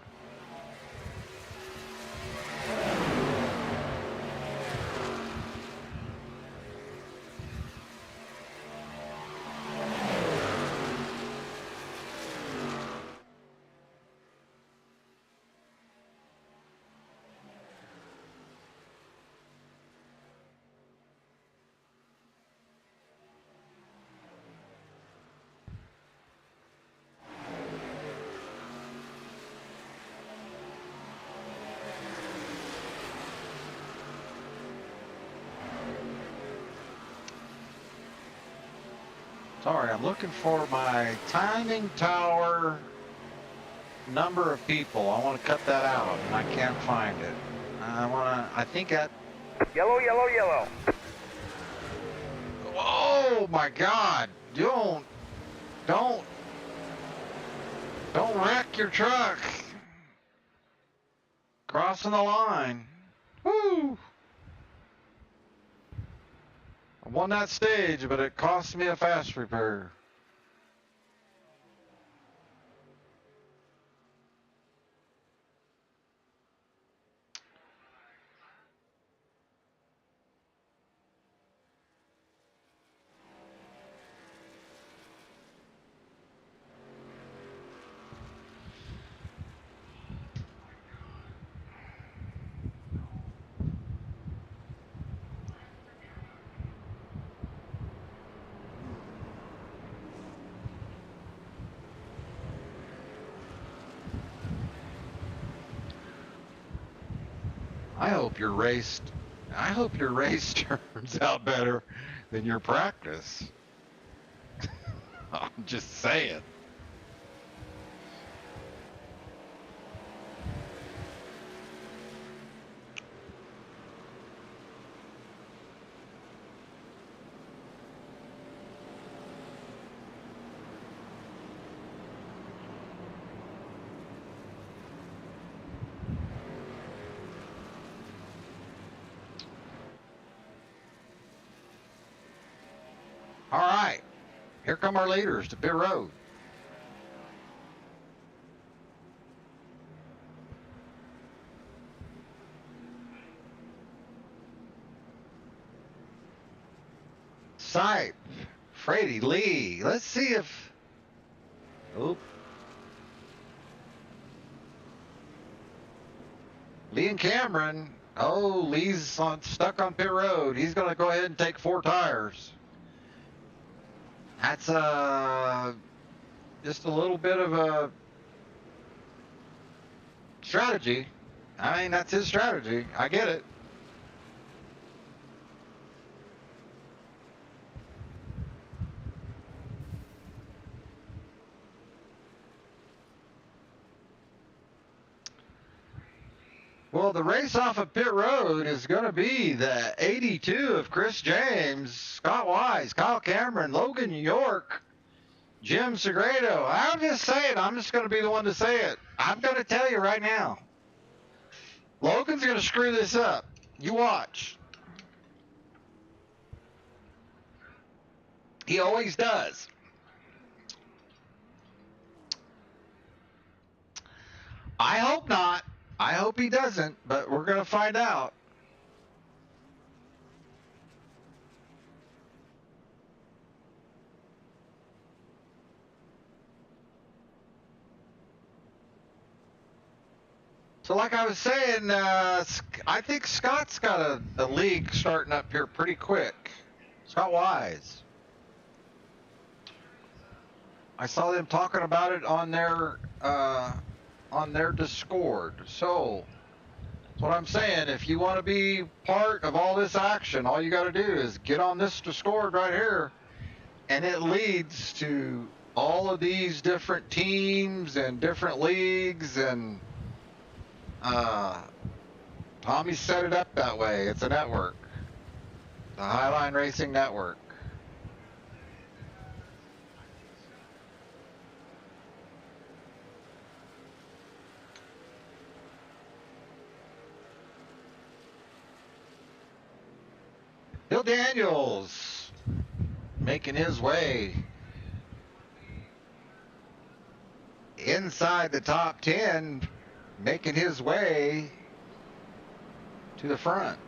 Sorry, I'm looking for my timing tower number of people. I want to cut that out, and I can't find it. I think at... Yellow, yellow, yellow. Oh, my God. Don't wreck your truck. Crossing the line. Woo! I won that stage, but it cost me a fast repair. I hope your race turns out better than your practice. I'm just saying. Here come our leaders to pit road. Sipe, Freddie, Lee. Let's see if. Oh. Lee and Cameron. Oh, Lee's stuck on pit road. He's going to go ahead and take 4 tires. That's just a little bit of a strategy. I mean, that's his strategy. I get it. Well, the race off of pit road is going to be the 82 of Chris James, Scott Wise, Kyle Cameron, Logan York, Jim Segredo. I'll just say it. I'm just going to be the one to say it. I'm going to tell you right now. Logan's going to screw this up. You watch. He always does. I hope not. I hope he doesn't, but we're going to find out. So like I was saying, I think Scott's got a league starting up here pretty quick. Scott Wise. I saw them talking about it on their Discord. So that's what I'm saying. If you want to be part of all this action, all you got to do is get on this Discord right here, and it leads to all of these different teams and different leagues, and Tommy set it up that way. It's a network, the Highline Racing Network. Bill Daniels making his way inside the top 10, making his way to the front.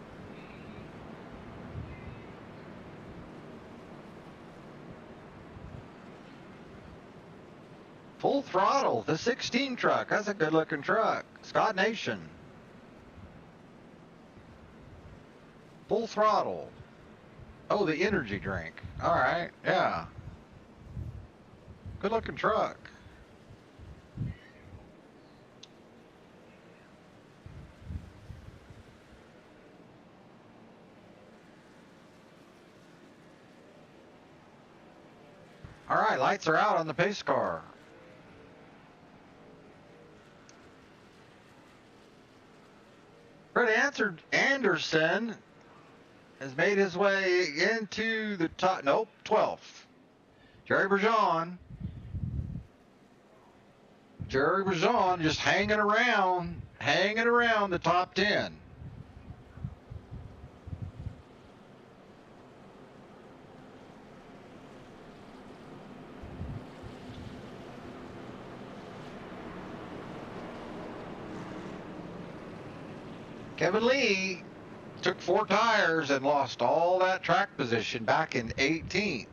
Full throttle, the 16 truck. That's a good looking truck. Scott Nation. Full throttle. Oh, the energy drink. All right, yeah. Good looking truck. All right, lights are out on the pace car. Fred Anderson has made his way into the top, nope, 12th. Jerry Bergeron just hanging around the top 10. Kevin Lee took 4 tires and lost all that track position back in 18th.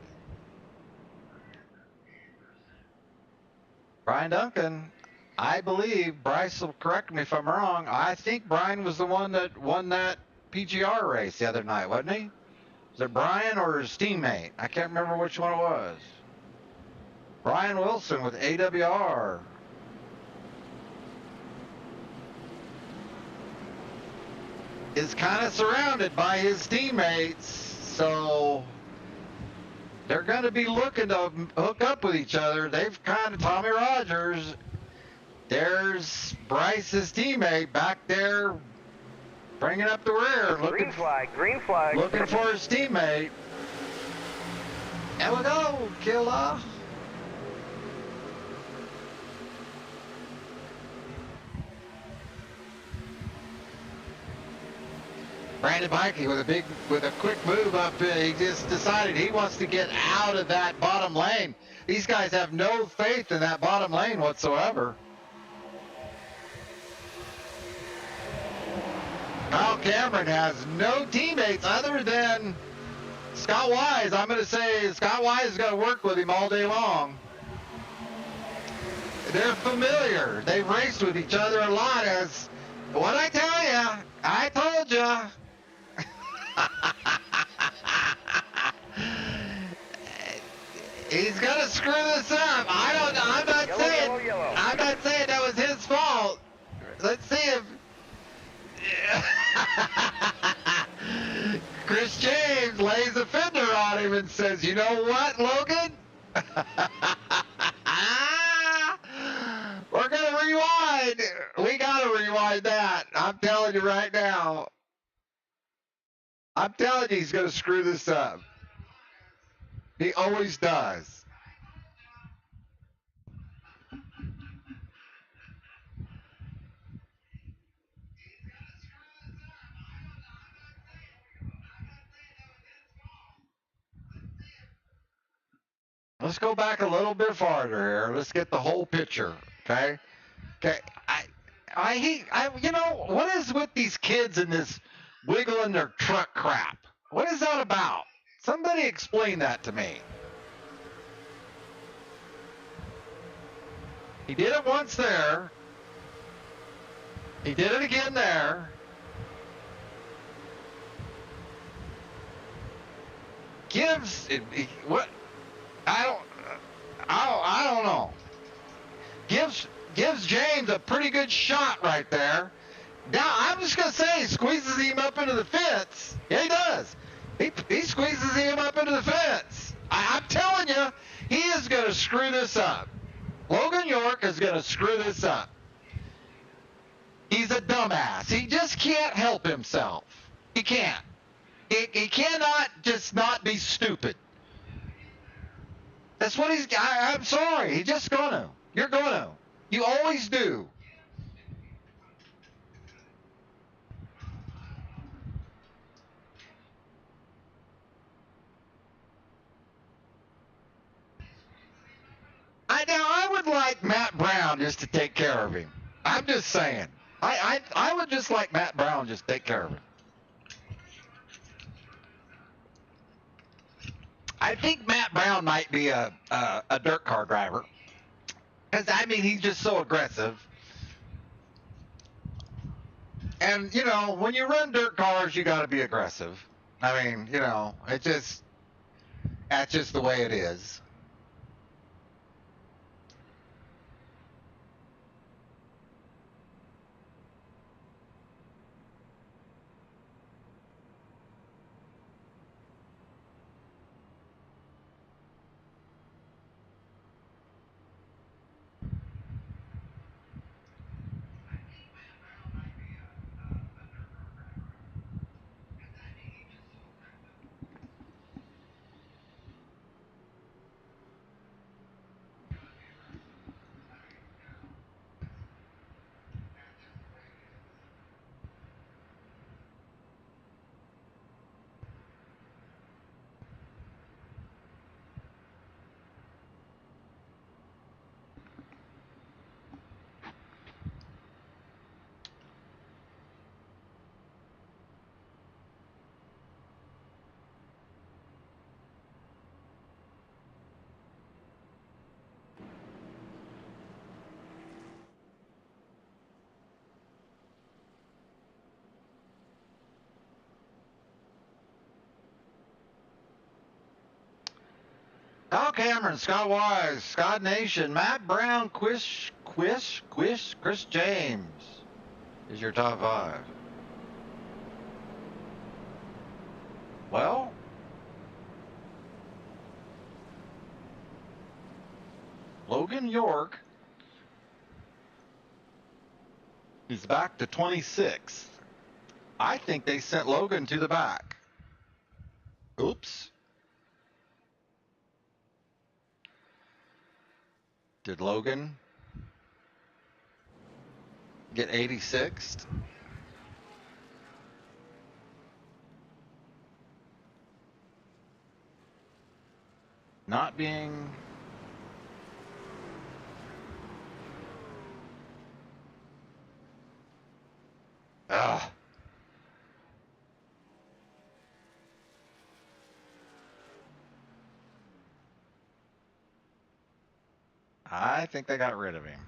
Brian Duncan, I believe, Bryce will correct me if I'm wrong, I think Brian was the one that won that PGR race the other night, wasn't he? Was it Brian or his teammate? I can't remember which one it was. Brian Wilson with AWR. Is kind of surrounded by his teammates, so they're going to be looking to hook up with each other. They've kind of, Tommy Rogers, there's Bryce's teammate back there bringing up the rear. Green flag. Looking for his teammate. And we go, Killa. Brandon Mikey with a quick move up. He just decided he wants to get out of that bottom lane. These guys have no faith in that bottom lane whatsoever. Kyle Cameron has no teammates other than Scott Wise. I'm going to say Scott Wise is going to work with him all day long. They're familiar. They've raced with each other a lot. As what I tell you, I told you. He's gonna screw this up. I'm not saying that was his fault. Let's see if Chris James lays a fender on him and says, "You know what, Logan? We're gonna rewind. We gotta rewind that. I'm telling you right now. I'm telling you, he's gonna screw this up. He always does." Let's go back a little bit farther here. Let's get the whole picture, okay? Okay. You know, what is with these kids and this wiggling their truck crap? What is that about? Somebody explain that to me. He did it once there. He did it again there. What? I don't know. Gives James a pretty good shot right there. Now I'm just gonna say he squeezes him up into the fence. Yeah, he does. He squeezes him up into the fence. I'm telling you, he is gonna screw this up. Logan York is gonna screw this up. He's a dumbass. He just can't help himself. He can't. He cannot just not be stupid. That's what I'm sorry. He's just gonna. You're gonna. You always do. I would like Matt Brown just to take care of him. I'm just saying. I would just like Matt Brown just to take care of him. I think Matt Brown might be a dirt car driver. Because, I mean, he's just so aggressive. And, you know, when you run dirt cars, you got to be aggressive. I mean, you know, that's just the way it is. Kyle Cameron, Scott Wise, Scott Nation, Matt Brown, Chris James is your top five. Well, Logan York is back to 26th. I think they sent Logan to the back. Oops. Did Logan get 86th? not being... Ugh. I think they got rid of him.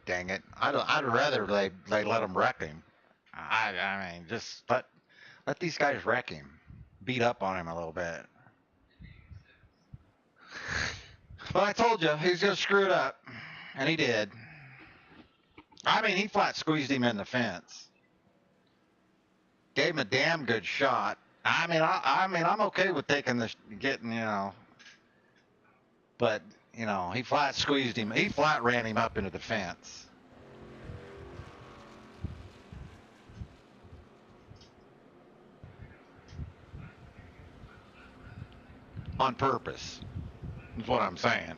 Dang it. I'd rather they let him wreck him. I mean, just let these guys wreck him. Beat up on him a little bit. But I told you, he's going to screw it up. And he did. I mean, he flat squeezed him in the fence. Gave him a damn good shot. I mean, I'm okay with taking getting, but, he flat squeezed him. He flat ran him up into the fence. On purpose, is what I'm saying.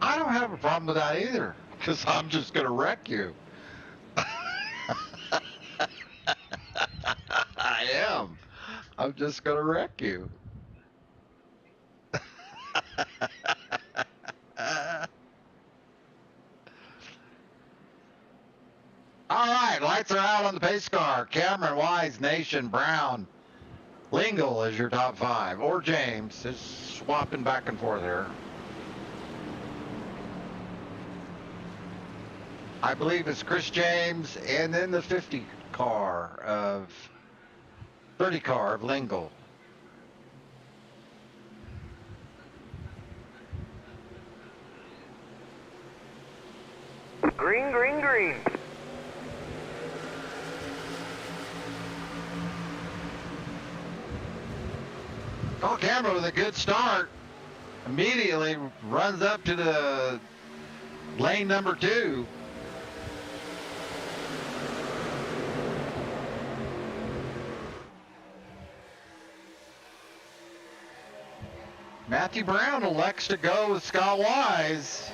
I don't have a problem with that either, because I'm just going to wreck you. I am. I'm just going to wreck you. All right, lights are out on the pace car. Cameron, Wise, Nation, Brown, Lingle is your top 5. Or James. Just swapping back and forth here. I believe it's Chris James and then the 30 car of Lingle. Green, green, green. Oh, Cameron with a good start. Immediately runs up to the lane number 2. Matthew Brown elects to go with Scott Wise.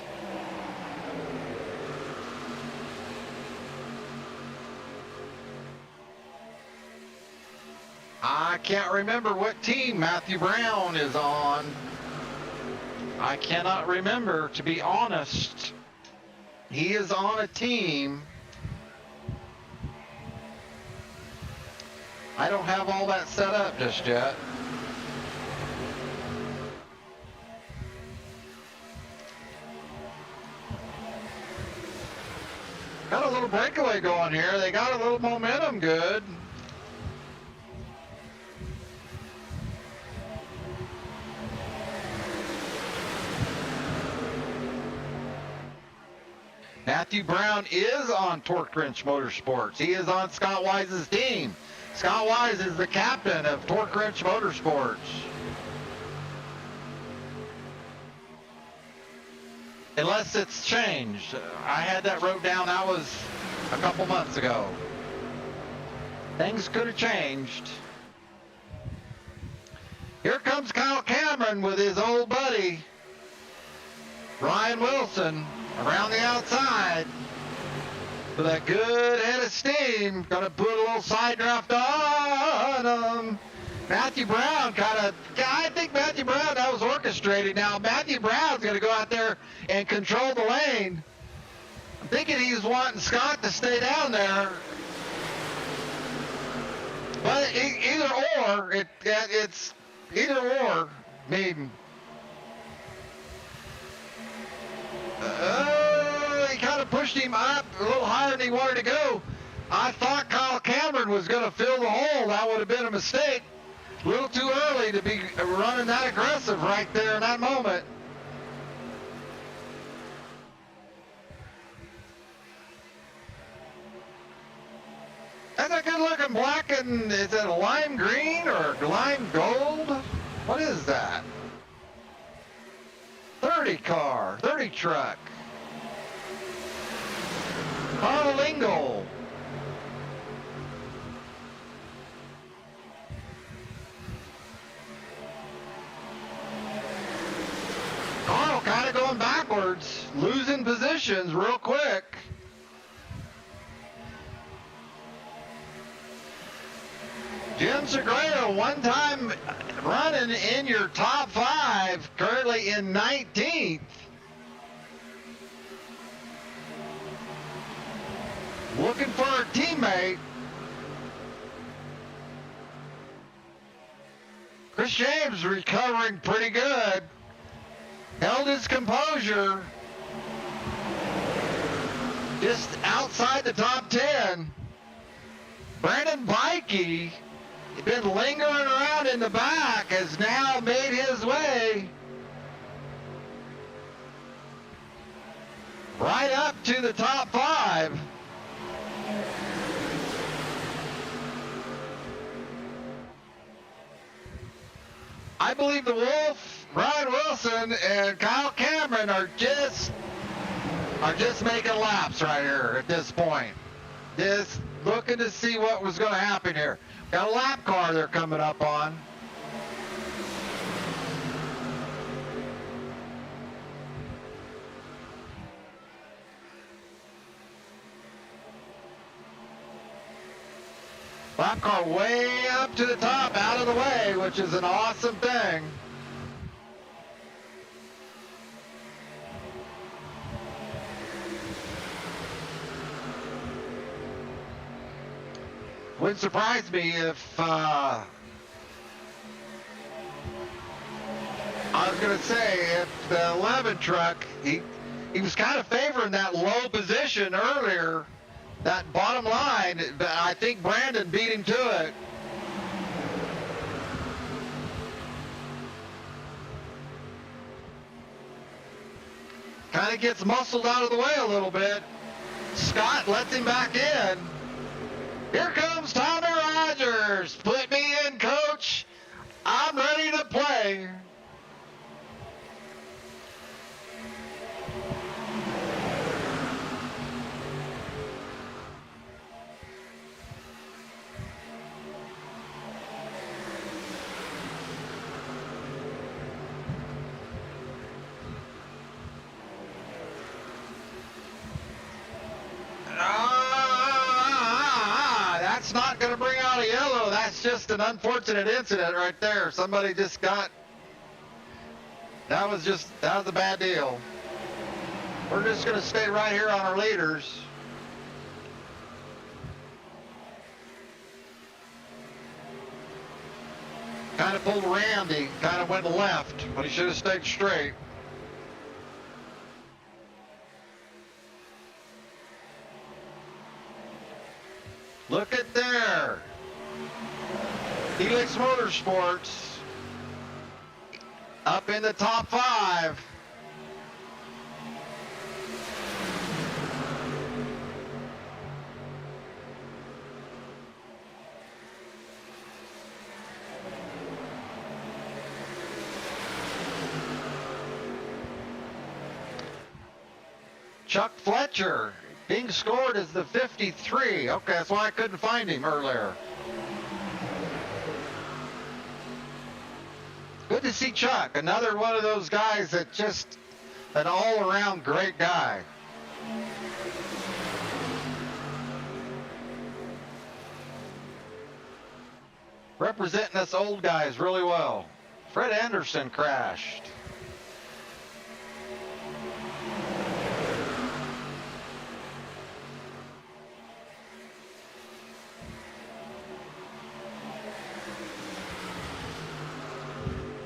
I can't remember what team Matthew Brown is on. I cannot remember, to be honest. He is on a team. I don't have all that set up just yet. Got a little breakaway going here. They got a little momentum good. Matthew Brown is on Torque Wrench Motorsports. He is on Scott Wise's team. Scott Wise is the captain of Torque Wrench Motorsports. Unless it's changed. I had that wrote down, that was a couple months ago. Things could have changed. Here comes Kyle Cameron with his old buddy, Ryan Wilson, around the outside. With a good head of steam. Gonna put a little side draft on him. Matthew Brown I think Matthew Brown, that was orchestrated. Now, Matthew Brown's going to go out there and control the lane. I'm thinking he's wanting Scott to stay down there. But either or, it's either or. I mean, he kind of pushed him up a little higher than he wanted to go. I thought Kyle Cameron was going to fill the hole. That would have been a mistake. A little too early to be running that aggressive right there in that moment. That's a good looking black, and is it a lime green or lime gold? What is that? 30 car, 30 truck. Carl Lingle. Carl kind of going backwards, losing positions real quick. Jim Segura, one time running in your top 5, currently in 19th. Looking for a teammate. Chris James recovering pretty good. Held his composure. Just outside the top 10. Brandon Bikey, been lingering around in the back, has now made his way right up to the top 5. I believe the Wolf, Ryan Wilson, and Kyle Cameron are just making laps right here at this point. Just looking to see what was going to happen here. Got a lap car they're coming up on. Lap car way up to the top, out of the way, which is an awesome thing. Wouldn't surprise me if, I was going to say, if the 11 truck, he was kind of favoring that low position earlier, that bottom line, but I think Brandon beat him to it. Kind of gets muscled out of the way a little bit. Scott lets him back in. Here comes Tommy Rogers. Put me in, coach. I'm ready to play. That's not going to bring out a yellow. That's just an unfortunate incident right there. Somebody just got, that was a bad deal. We're just going to stay right here on our leaders. Kind of pulled Randy, kind of went left, but he should have stayed straight. Look at there. Helix Motorsports up in the top 5. Chuck Fletcher being scored as the 53. Okay, that's why I couldn't find him earlier. Good to see Chuck. Another one of those guys that just an all-around great guy. Representing us old guys really well. Fred Anderson crashed.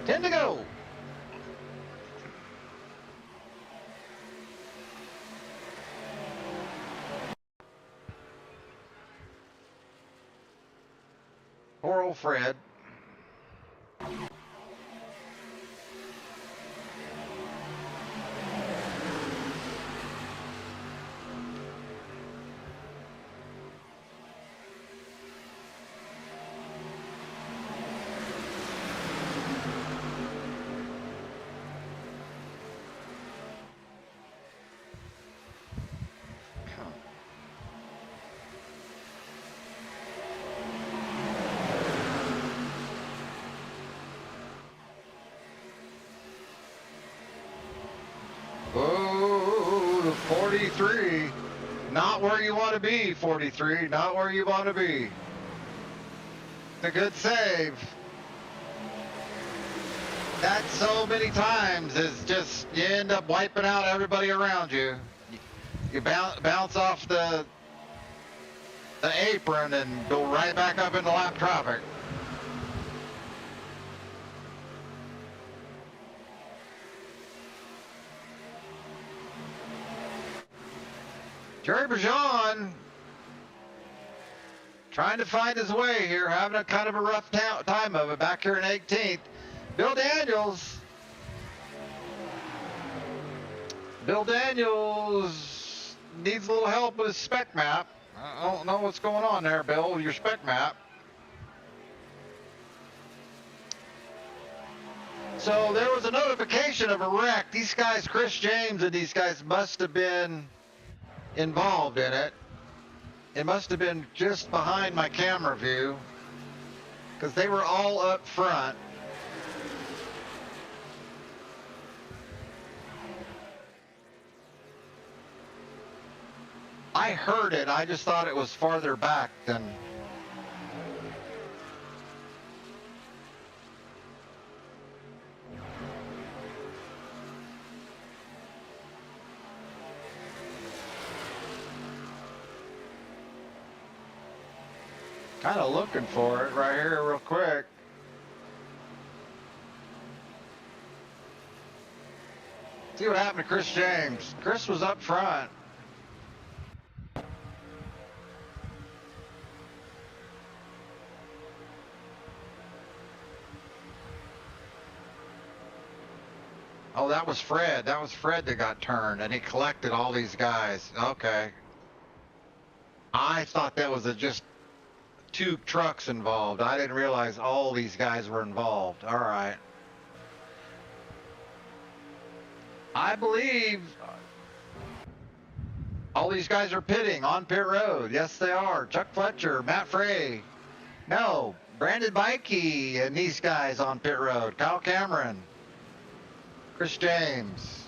Ten to go. Poor old Fred. Oh, the 43. Not where you want to be, 43. Not where you want to be. the good save. That so many times is just, you end up wiping out everybody around you. You bounce off the apron and go right back up into lap traffic. Jerry Bergeron trying to find his way here, having a kind of a rough time of it back here in 18th. Bill Daniels needs a little help with his spec map. I don't know what's going on there, Bill, with your spec map. So there was a notification of a wreck. These guys, Chris James and these guys, must have been involved in it. It must have been just behind my camera view because they were all up front. I heard it. I just thought it was farther back than. Kind of looking for it right here real quick. See what happened to Chris James. Chris was up front. Oh, that was Fred. That was Fred that got turned, and he collected all these guys. Okay. I thought that was just 2 trucks involved. I didn't realize all these guys were involved. All right. I believe all these guys are pitting on pit road. Yes, they are. Chuck Fletcher, Matt Frey. No, Brandon Bikey and these guys on pit road. Kyle Cameron. Chris James.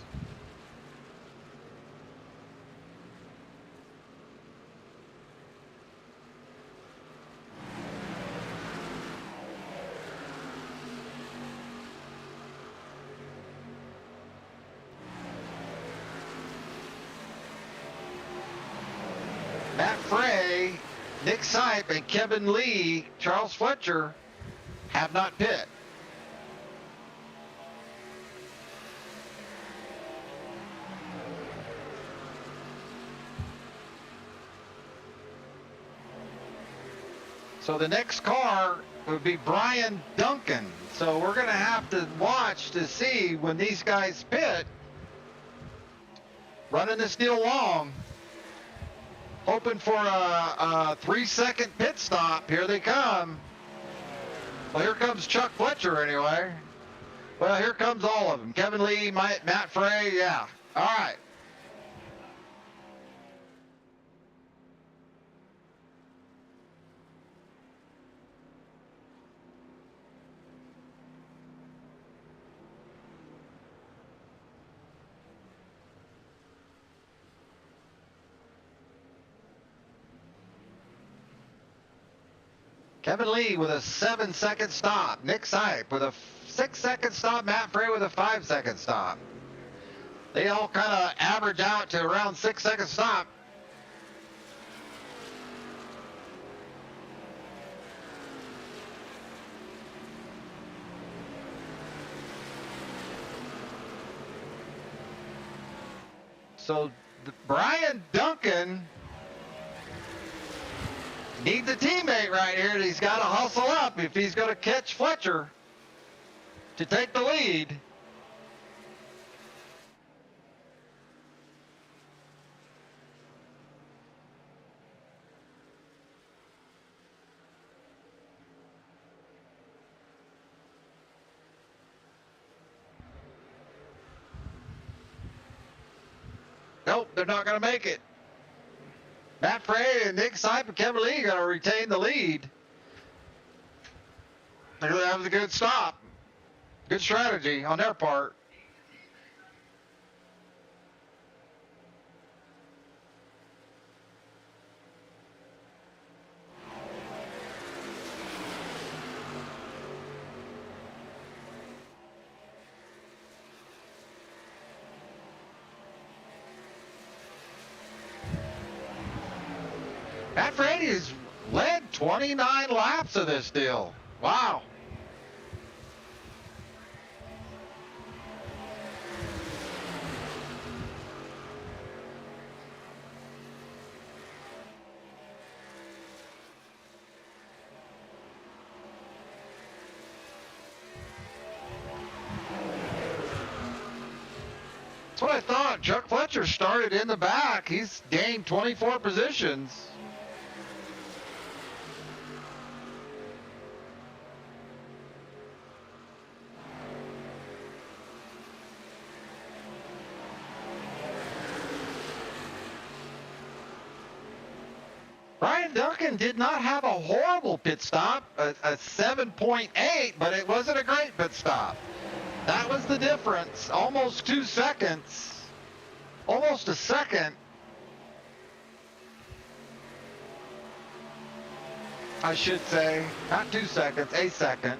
Matt Frey, Nick Sipe, and Kevin Lee, Charles Fletcher have not pit. So the next car would be Brian Duncan. So we're going to have to watch to see when these guys pit. Running this deal long. Hoping for a 3-second pit stop. Here they come. Well, here comes Chuck Fletcher anyway. Well, here comes all of them. Kevin Lee, Matt Frey, yeah. All right. Kevin Lee with a 7-second stop. Nick Sipe with a 6-second stop. Matt Frey with a 5-second stop. They all kind of average out to around 6-second stop. So Brian Duncan needs a teammate right here. He's got to hustle up if he's going to catch Fletcher to take the lead. Nope, they're not going to make it. Matt Frey and Nick Sipe and Kevin Lee are going to retain the lead. That was a good stop. Good strategy on their part. Matt Frady's led 29 laps of this deal. Wow. That's what I thought. Chuck Fletcher started in the back. He's gained 24 positions. Brian Duncan did not have a horrible pit stop, a 7.8, but it wasn't a great pit stop. That was the difference. Almost 2 seconds. Almost a second. I should say. Not 2 seconds, a second.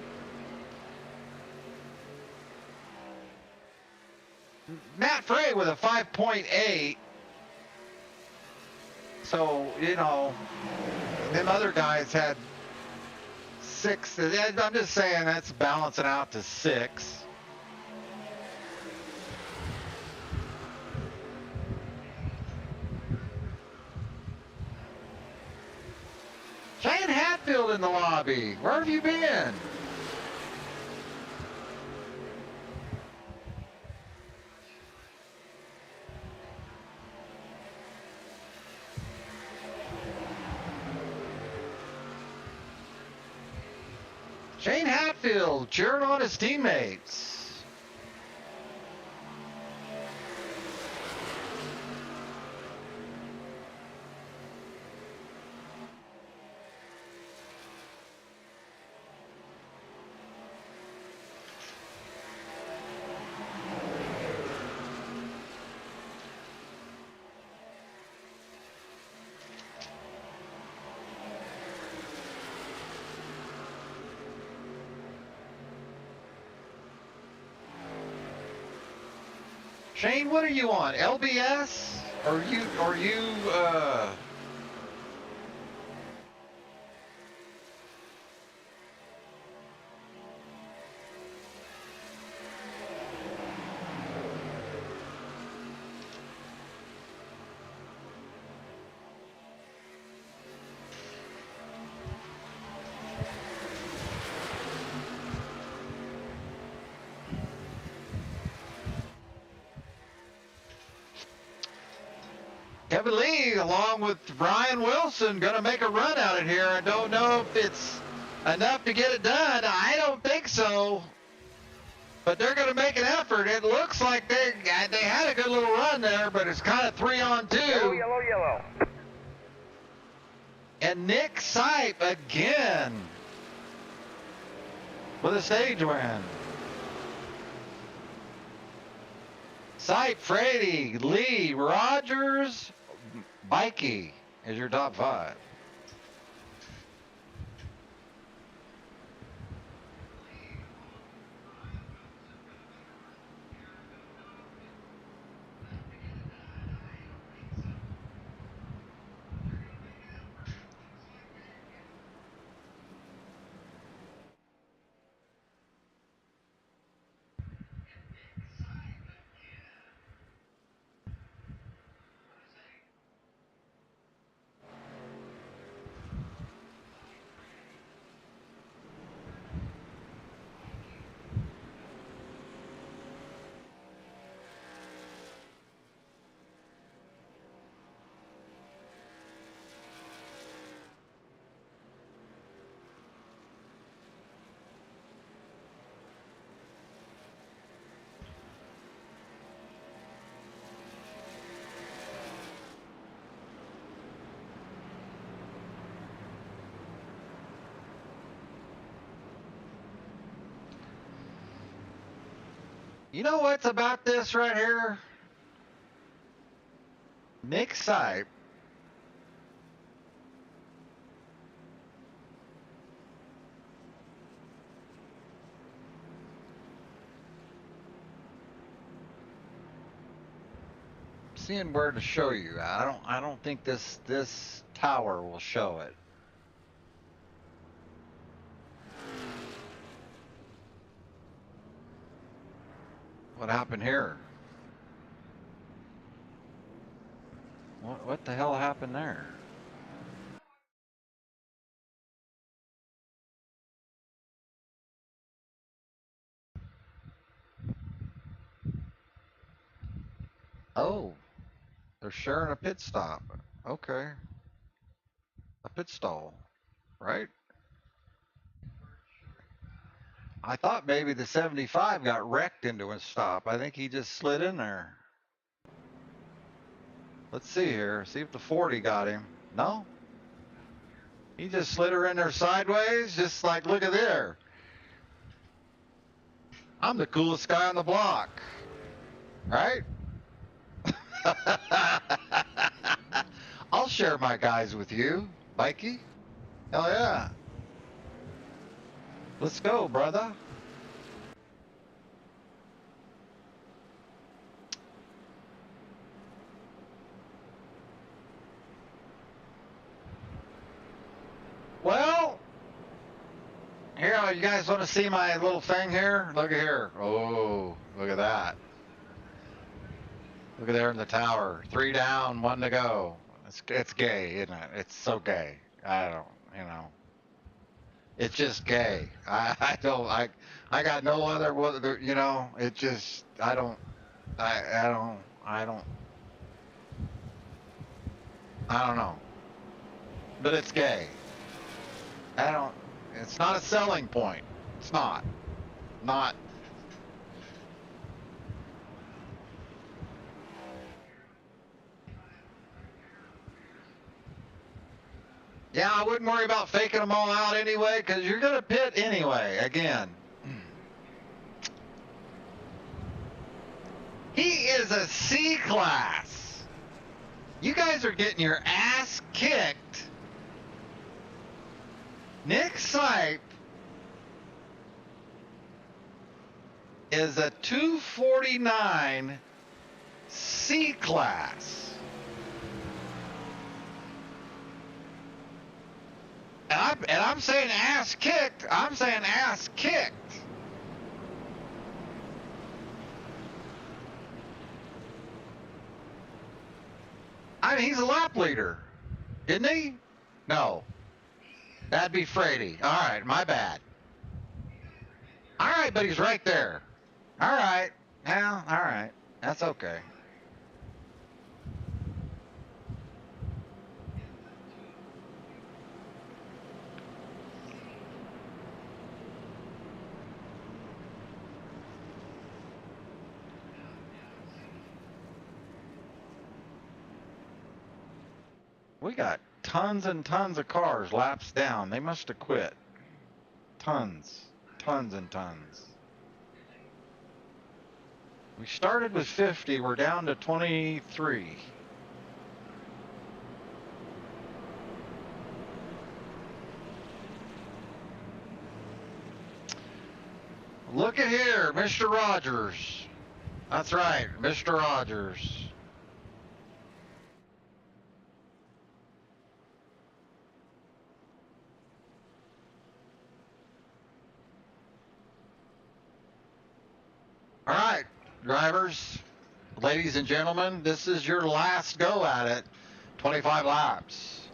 Matt Frey with a 5.8. So, you know, them other guys had 6. I'm just saying that's balancing out to 6. Shane Hatfield in the lobby. Where have you been? Shane Hatfield cheering on his teammates. Shane, what are you on? LBS? Are you Kevin Lee, along with Brian Wilson, going to make a run out of here. I don't know if it's enough to get it done. I don't think so. But they're going to make an effort. It looks like they had a good little run there, but it's kind of 3 on 2. Yellow. And Nick Sipe again with a stage win. Sipe, Frady, Lee, Rogers, Mikey is your top 5. You know what's about this right here? Nick Sipe seeing where to show you. I don't think this tower will show it. What happened here? What the hell happened there? Oh, they're sharing a pit stop. Okay. A pit stall, right? I thought maybe the 75 got wrecked into a stop. I think he just slid in there. Let's see here. See if the 40 got him. No? He just slid her in there sideways, just like, look at there. I'm the coolest guy on the block. Right? I'll share my guys with you, Mikey. Hell yeah. Let's go, brother. Well, here, you guys want to see my little thing here? Look at here. Oh, look at that. Look at there in the tower. 3 down, 1 to go. It's gay, isn't it? It's so gay. I don't, you know. It's just gay. I got no other, you know, it just, I don't know. But it's gay. It's not a selling point. It's not. Yeah, I wouldn't worry about faking them all out anyway, because you're going to pit anyway, again. He is a C class. You guys are getting your ass kicked. Nick Sipe is a 249 C class. And I'm saying ass kicked. I'm saying ass kicked. I mean, he's a lap leader, isn't he? No. That'd be Frady. All right, my bad. All right, but he's right there. All right. Well, all right. That's okay. We got tons and tons of cars laps down. They must have quit. Tons and tons. We started with 50. We're down to 23. Look at here, Mr. Rogers. That's right, Mr. Rogers. All right, drivers, ladies and gentlemen, this is your last go at it. 25 laps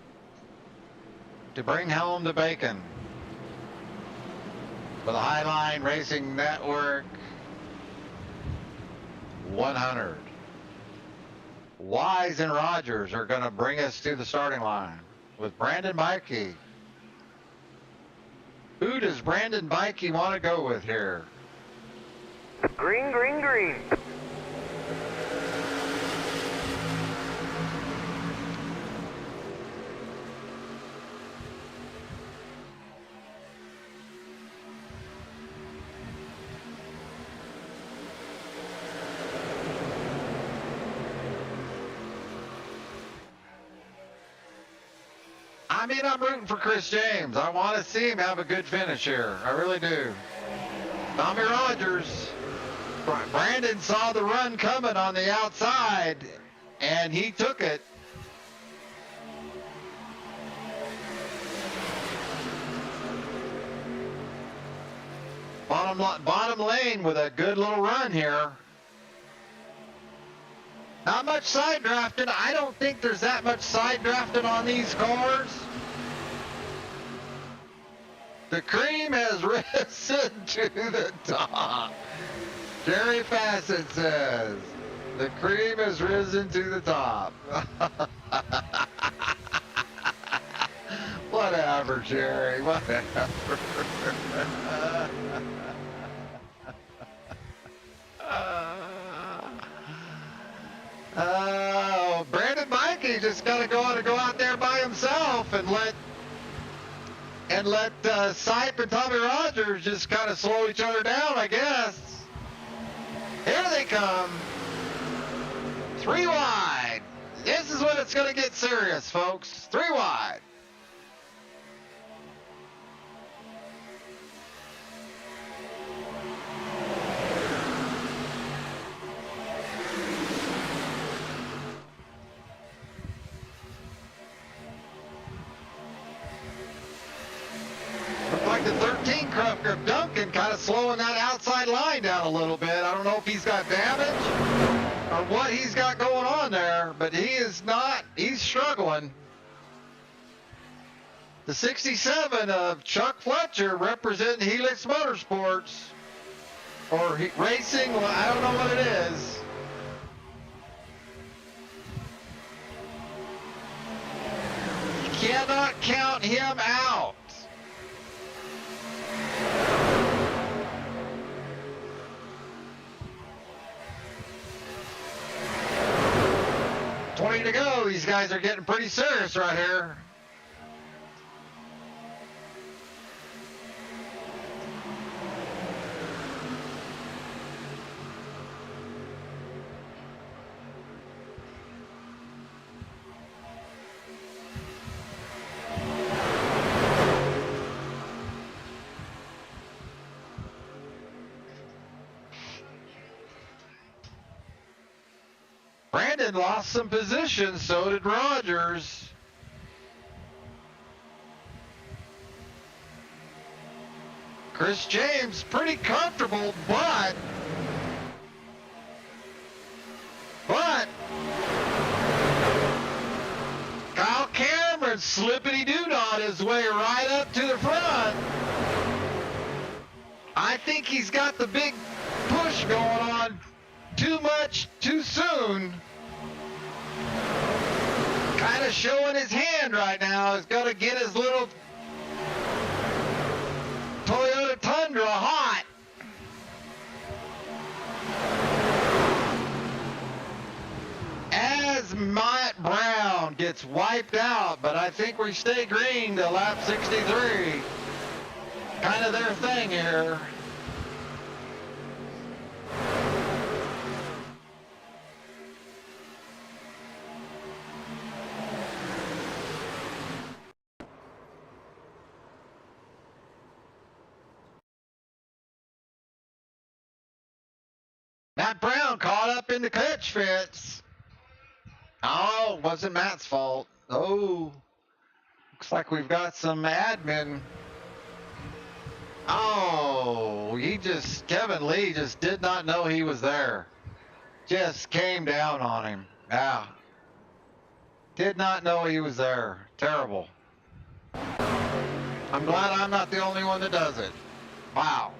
to bring home the bacon for the Highline Racing Network 100. Wise and Rogers are going to bring us to the starting line with Brandon Mikey. Who does Brandon Mikey want to go with here? Green, green, green. I mean, I'm rooting for Chris James. I want to see him have a good finish here. I really do. Tommy Rogers. Brandon saw the run coming on the outside, and he took it. Bottom lane with a good little run here. Not much side drafting. I don't think there's that much side drafting on these cars. The cream has risen to the top. Jerry Fassett says, the cream has risen to the top. Whatever, Jerry, whatever. Brandon Mikey just got to go out there by himself and let Sipe and Tommy Rogers just kind of slow each other down, I guess. Here they come. 3 wide. This is when it's going to get serious, folks. 3 wide. Like the 13 Grip Duncan kind of slowing that outside line down a little bit. I don't know if he's got damage or what he's got going on there, but he is not, he's struggling. The 67 of Chuck Fletcher representing Helix Motorsports, or Racing, well, I don't know what it is. You cannot count him out. To go. These guys are getting pretty serious right here. Brandon lost some positions, so did Rogers. Chris James pretty comfortable, but Kyle Cameron slippity-doo-dah his way right up to the front. I think he's got the big push going on too much, too soon. Kind of showing his hand right now. He's got to get his little Toyota Tundra hot. As Matt Brown gets wiped out, but I think we stay green to lap 63. Kind of their thing here. Matt Brown caught up in the clutch fits. Oh, it wasn't Matt's fault. Oh, looks like we've got some admin. Oh, Kevin Lee just did not know he was there. Just came down on him. Yeah. Did not know he was there. Terrible. I'm glad I'm not the only one that does it. Wow.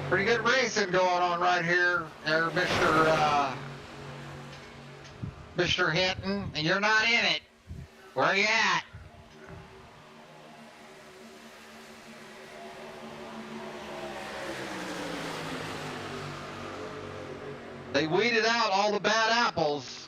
Pretty good racing going on right here, there, Mr. Hinton, and you're not in it. Where are you at? They weeded out all the bad apples.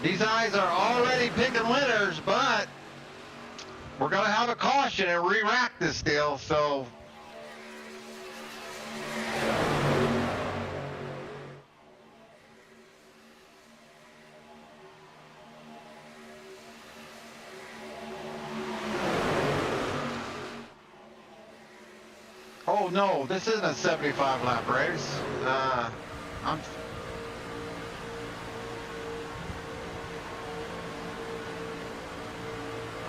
These guys are already picking winners, but we're going to have a caution and re-rack this deal, so. Oh no, this isn't a 75 lap race.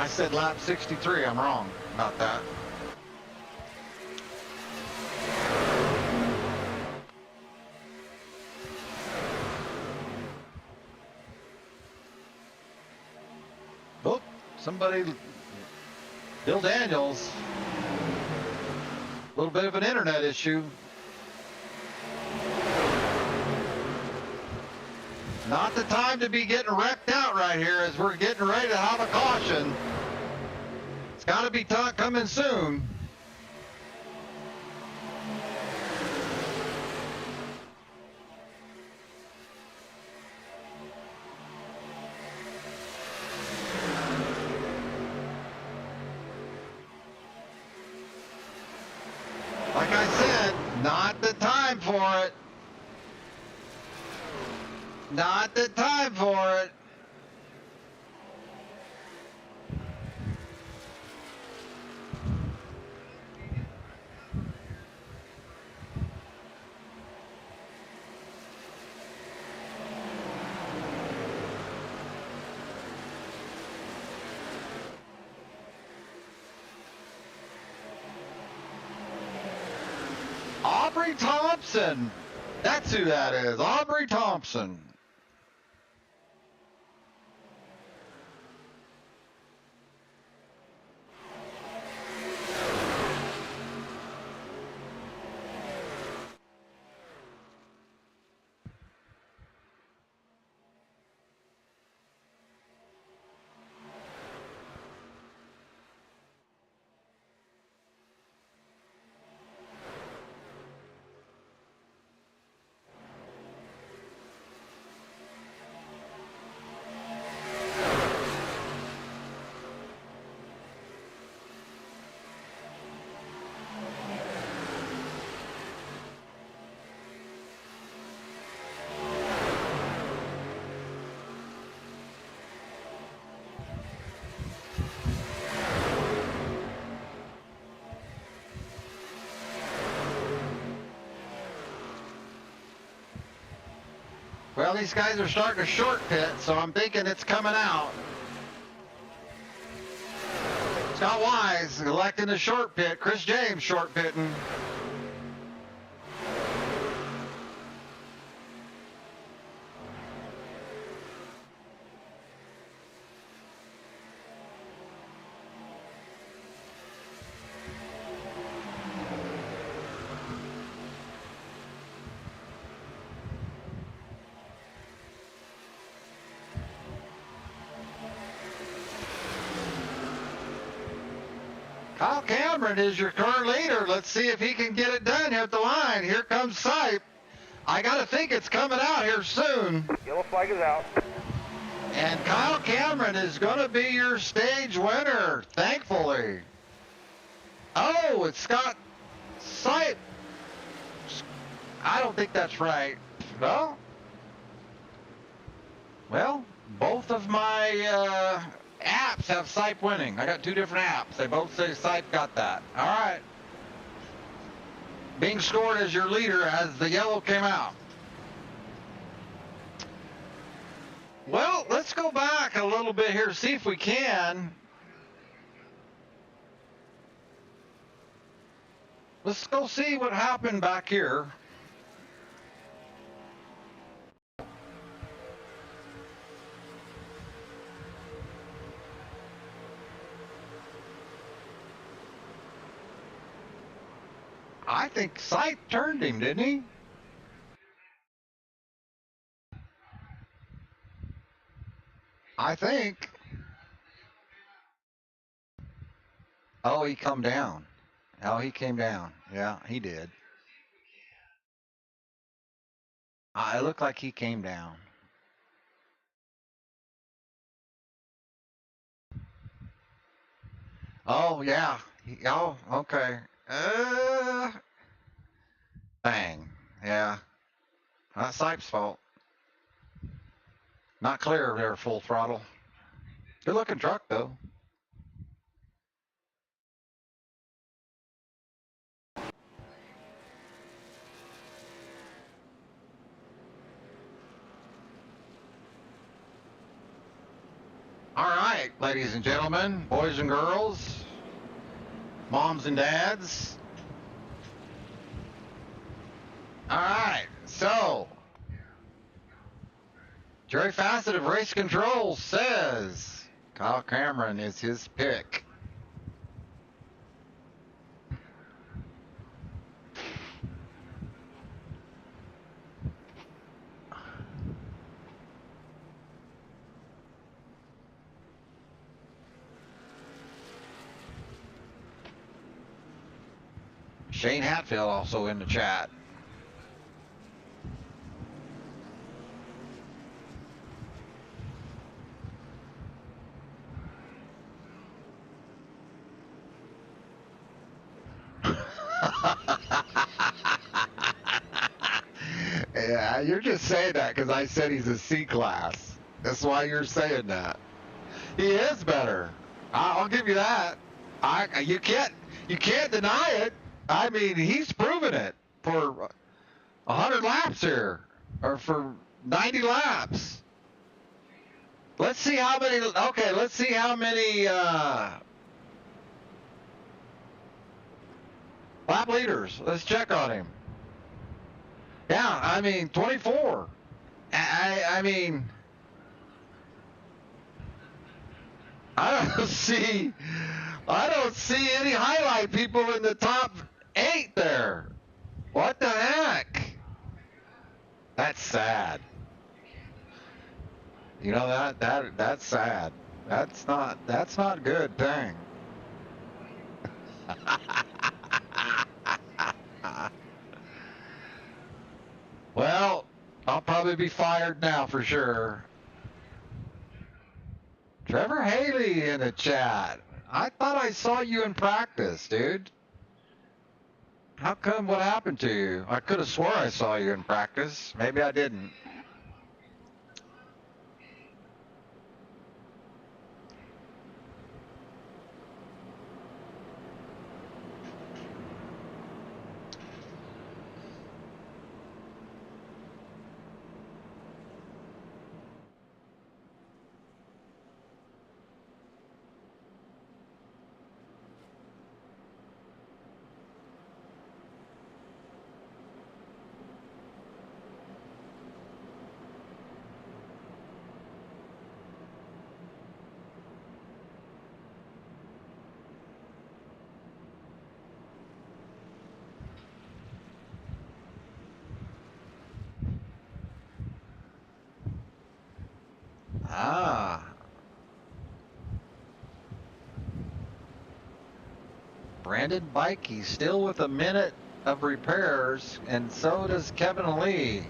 I said lap 63, I'm wrong about that. Oh, somebody, Bill Daniels, a little bit of an internet issue. Not the time to be getting wrecked out right here as we're getting ready to have a caution. It's got to be coming soon. Like I said, not the time for it. Not the time for it. Aubrey Thompson. That's who that is. Aubrey Thompson. Well, these guys are starting to short pit, so I'm thinking it's coming out. Scott Wise electing to short pit. Chris James short pitting. Kyle Cameron is your current leader. Let's see if he can get it done here at the line. Here comes Sipe. I got to think it's coming out here soon. Yellow flag is out. And Kyle Cameron is going to be your stage winner, thankfully. Oh, it's Scott Sipe. I don't think that's right. Well, both of my apps have Sipe winning. I got two different apps. They both say Sipe got that. All right. Being scored as your leader as the yellow came out. Well, let's go back a little bit here, see if we can. Let's go see what happened back here. I think Sipe turned him, didn't he? I think. Oh, he come down. Oh, he came down. Yeah, he did. It looked like he came down. Oh, yeah. Oh, okay. Dang. Yeah. That's Sipe's fault. Not clear there, full throttle. Good looking truck, though. All right, ladies and gentlemen, boys and girls, moms and dads. All right, so Jerry Fassett of Race Control says Kyle Cameron is his pick. Shane Hatfield also in the chat. Yeah, you're just saying that because I said he's a C class. That's why you're saying that. He is better. I'll give you that. You can't deny it. I mean, he's proven it for 100 laps here, or for 90 laps. Let's see how many. Okay, let's see how many lap leaders. Let's check on him. Yeah, I mean 24. I mean, I don't see any highlight people in the top 8 there. What the heck? That's sad. You know that's sad. That's not a good thing. Well, I'll probably be fired now for sure. Trevor Haley in the chat. I thought I saw you in practice, dude. How come? What happened to you? I could have swore I saw you in practice. Maybe I didn't. Ah. Brandon Bikey still with a minute of repairs, and so does Kevin Lee.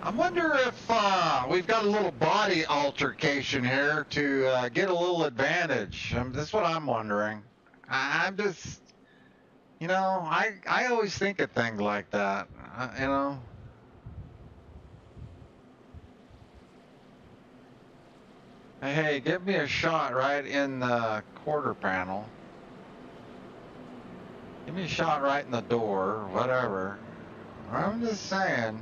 I wonder if we've got a little body altercation here to get a little advantage. That's what I'm wondering. I'm just, I always think of things like that, you know. Hey, give me a shot right in the quarter panel. Give me a shot right in the door, whatever. I'm just saying.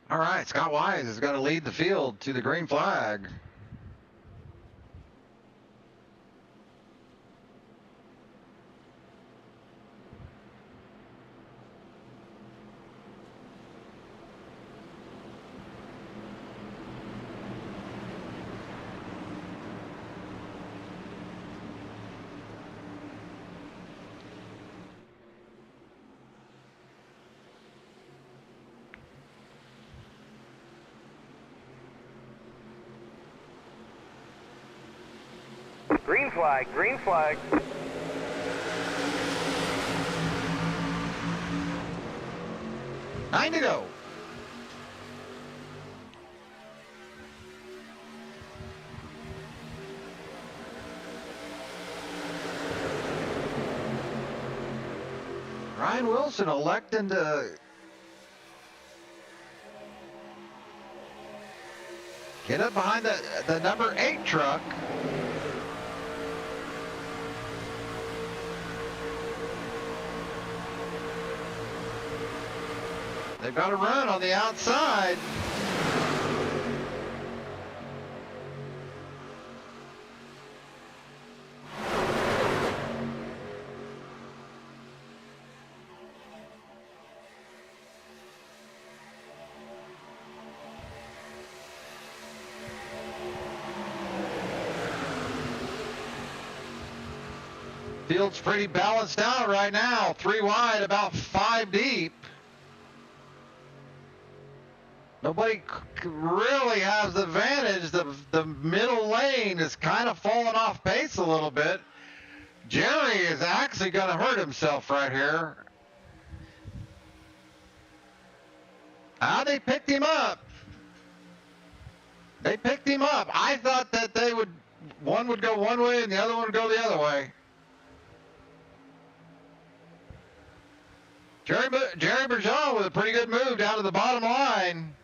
All right, Scott Wise has got to lead the field to the green flag. Green flag, green flag. Nine to go. Ryan Wilson electing to get up behind the number 8 truck. They've got a run on the outside. Field's pretty balanced out right now. 3 wide, about 5 deep. Nobody really has the advantage. The middle lane is kind of falling off pace a little bit. Jerry is actually going to hurt himself right here. They picked him up. They picked him up. I thought that one would go one way and the other one would go the other way. Jerry Bergeron with a pretty good move down to the bottom line.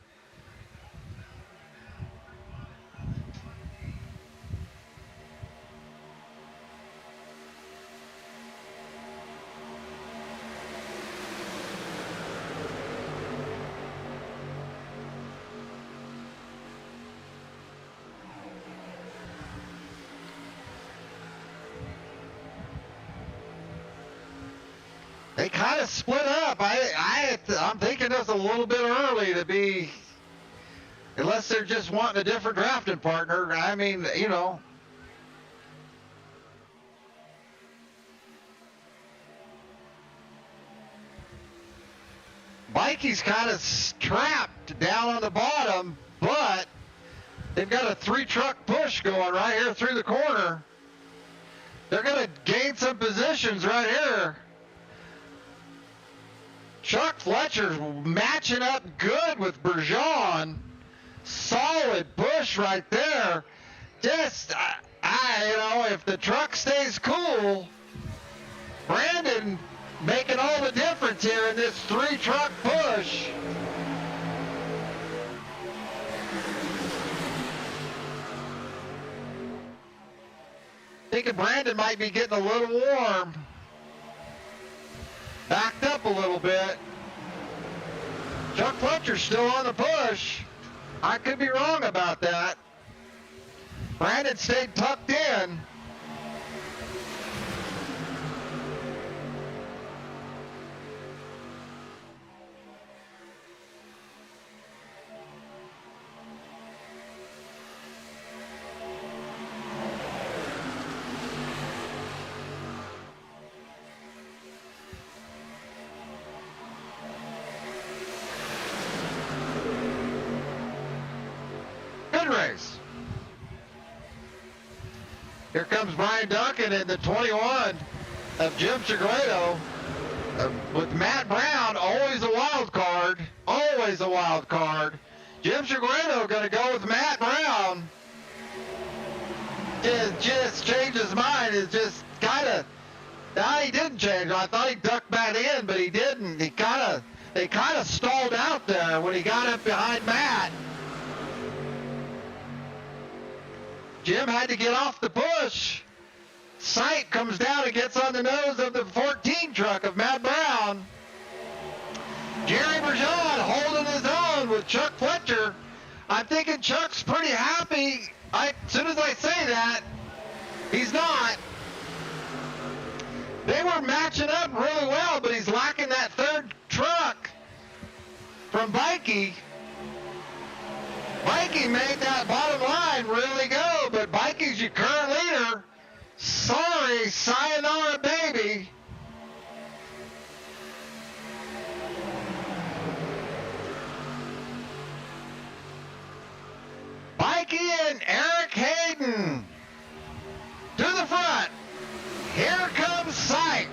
They kind of split up. I'm thinking it's a little bit early to be, unless they're just wanting a different drafting partner. I mean, you know. Mikey's kind of trapped down on the bottom, but they've got a 3-truck push going right here through the corner. They're going to gain some positions right here. Chuck Fletcher's matching up good with Bergeron. Solid push right there. Just, if the truck stays cool, Brandon making all the difference here in this 3-truck push. Thinking Brandon might be getting a little warm. Backed up a little bit. Chuck Fletcher's still on the push. I could be wrong about that. Brandon stayed tucked in. Race. Here comes Brian Duncan in the 21 of Jim Segredo with Matt Brown, always a wild card, always a wild card. Jim Segredo going to go with Matt Brown. Just changed his mind. It's just kind of, now he didn't change. I thought he ducked back in, but he didn't. They kind of stalled out there when he got up behind Matt. Jim had to get off the push. Sight comes down and gets on the nose of the 14 truck of Matt Brown. Jerry Bergeron holding his own with Chuck Fletcher. I'm thinking Chuck's pretty happy. As soon as I say that, he's not. They were matching up really well, but he's lacking that 3rd truck from Bikey. Bikey made that bottom line really go, but Bikey's your current leader. Sorry, sayonara, baby. Bikey and Eric Hayden to the Here comes Sight,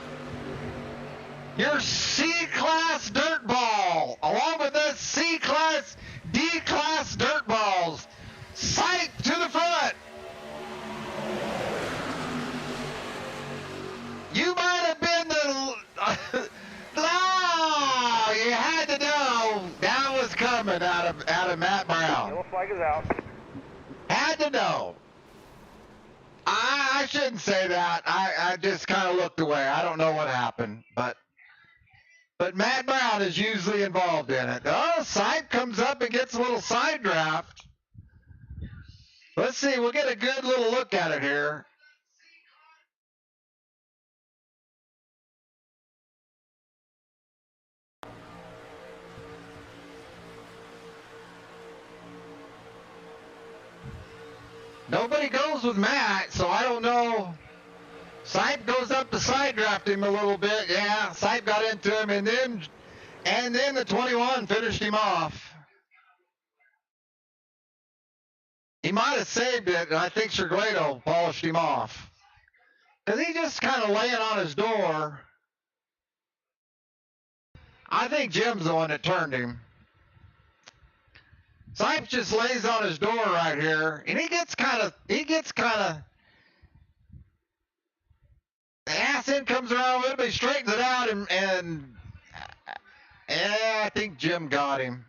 your C-Class dirt ball, along with the C-Class, D-Class dirt balls. Sight to the front. You might have been the... No, you had to know that was coming out of Matt Brown. Yellow flag is out. Had to know. I shouldn't say that. I just kind of looked away. I don't know what happened, but Matt Brown is usually involved in it. Oh, Sight comes up and gets a little side draft. Let's see. We'll get a good little look at it here. Nobody goes with Matt, so I don't know. Sipe goes up to side draft him a little bit. Yeah, Sipe got into him, and then the 21 finished him off. He might have saved it, and I think Sergledo polished him off. Because he just kind of laying on his door. I think Jim's the one that turned him. Sipe just lays on his door right here, and he gets kind of, the ass end comes around a little bit, he straightens it out, and yeah, I think Jim got him.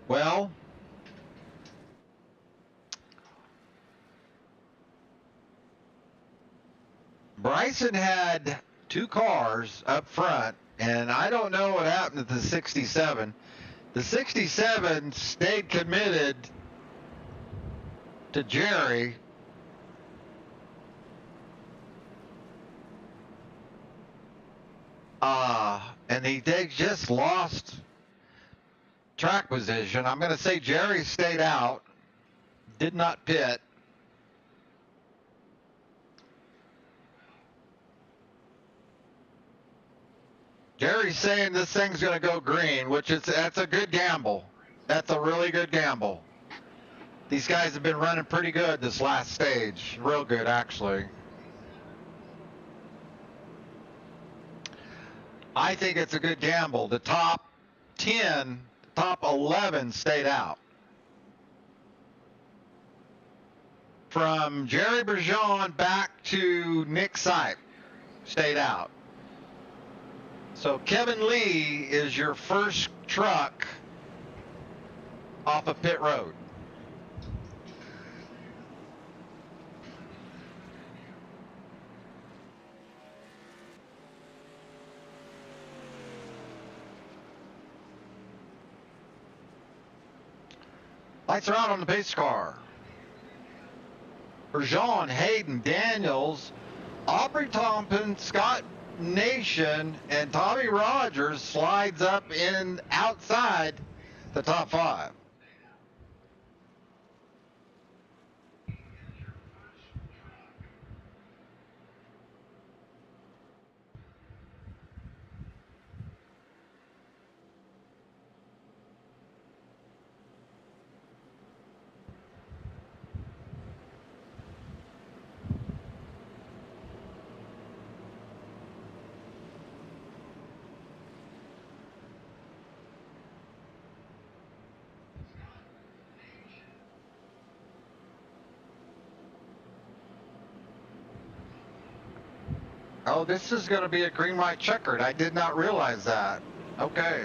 Well, Bryson had two cars up front, and I don't know what happened to the 67. The 67 stayed committed to Jerry. And they just lost track position. I'm going to say Jerry stayed out, did not pit. Jerry's saying this thing's going to go green, that's a good gamble. That's a really good gamble. These guys have been running pretty good this last stage. Real good, actually. I think it's a good gamble. The top 10, top 11 stayed out. From Jerry Bergeron back to Nick Sipe stayed out. So Kevin Lee is your first truck off of pit road. Lights are out on the pace car. Bergeron, Hayden, Daniels, Aubrey Thompson, Scott Nation, and Tommy Rogers slides up in outside the top 5. Oh, this is going to be a green, white, checkered. I did not realize that. Okay.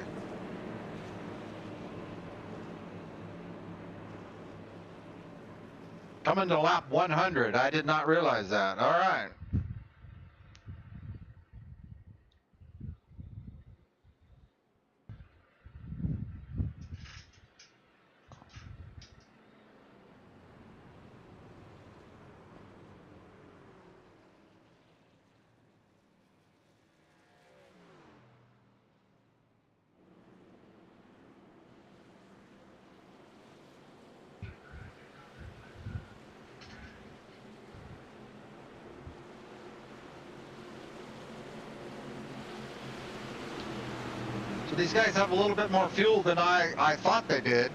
Coming to lap 100. I did not realize that. All right. So these guys have a little bit more fuel than I thought they did.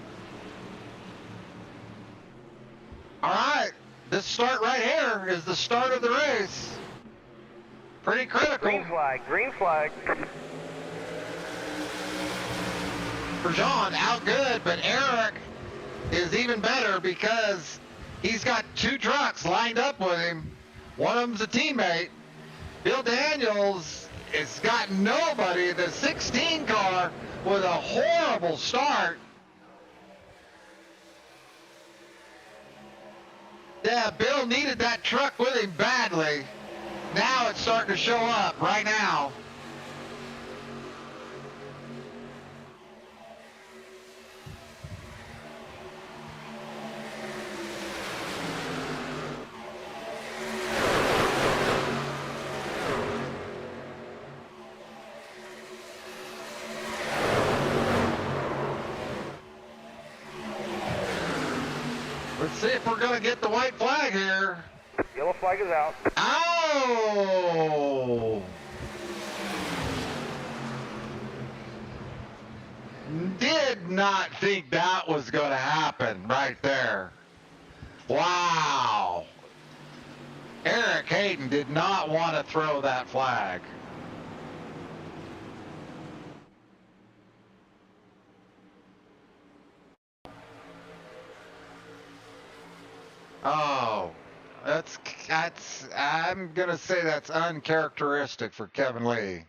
All right, this start right here is the start of the race. Pretty critical. Green flag, green flag. For Jean, out good, but Eric is even better because he's got two trucks lined up with him. One of them's a teammate. Bill Daniels has got nobody. The 16 car with a horrible start. Yeah, Bill needed that truck with him badly. Now it's starting to show up right now. Let's see if we're going to get the white flag here. Yellow flag is out. Oh! Did not think that was going to happen right there. Wow. Eric Hayden did not want to throw that flag. Oh, I'm going to say that's uncharacteristic for Kevin Lee.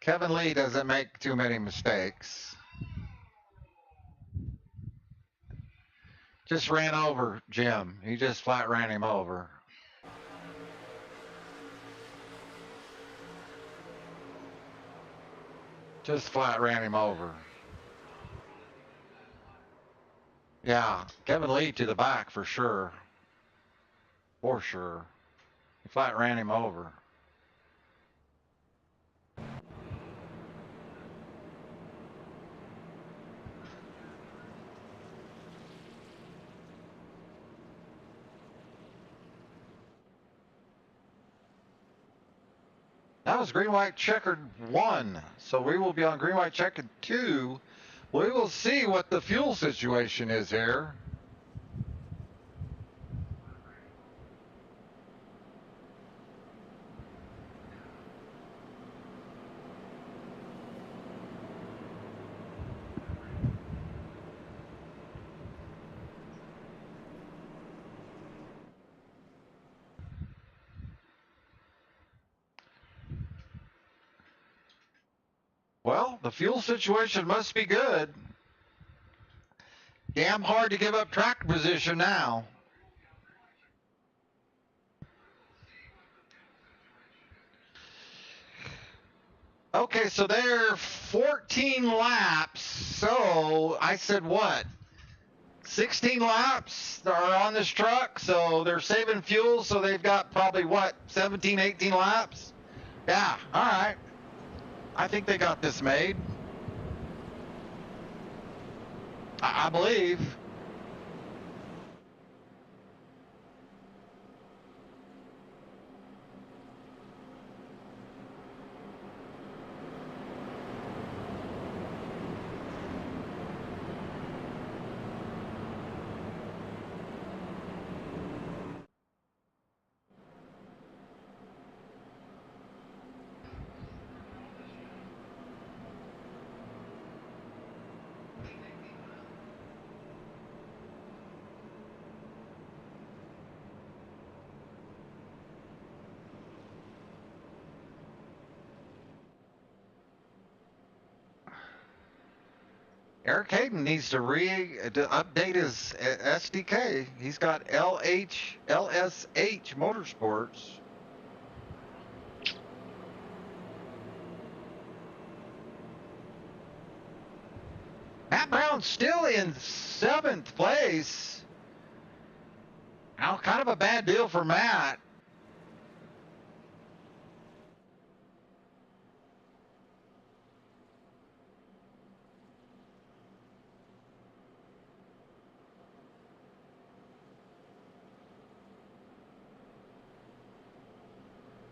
Kevin Lee doesn't make too many mistakes. Just ran over Jim. He just flat ran him over. Just flat ran him over. Yeah, Kevin Lee to the back for sure. For sure. He flat ran him over. That was green, white, checkered 1. So we will be on green, white, checkered 2. We will see what the fuel situation is here. Well, the fuel situation must be good. Damn hard to give up track position now. Okay, so they're 14 laps. So I said what? 16 laps are on this truck, so they're saving fuel, so they've got probably what, 17, 18 laps? Yeah, all right. I think they got this made. I believe. Eric Hayden needs to update his SDK. He's got LSH Motorsports. Matt Brown's still in 7th place. Now, kind of a bad deal for Matt.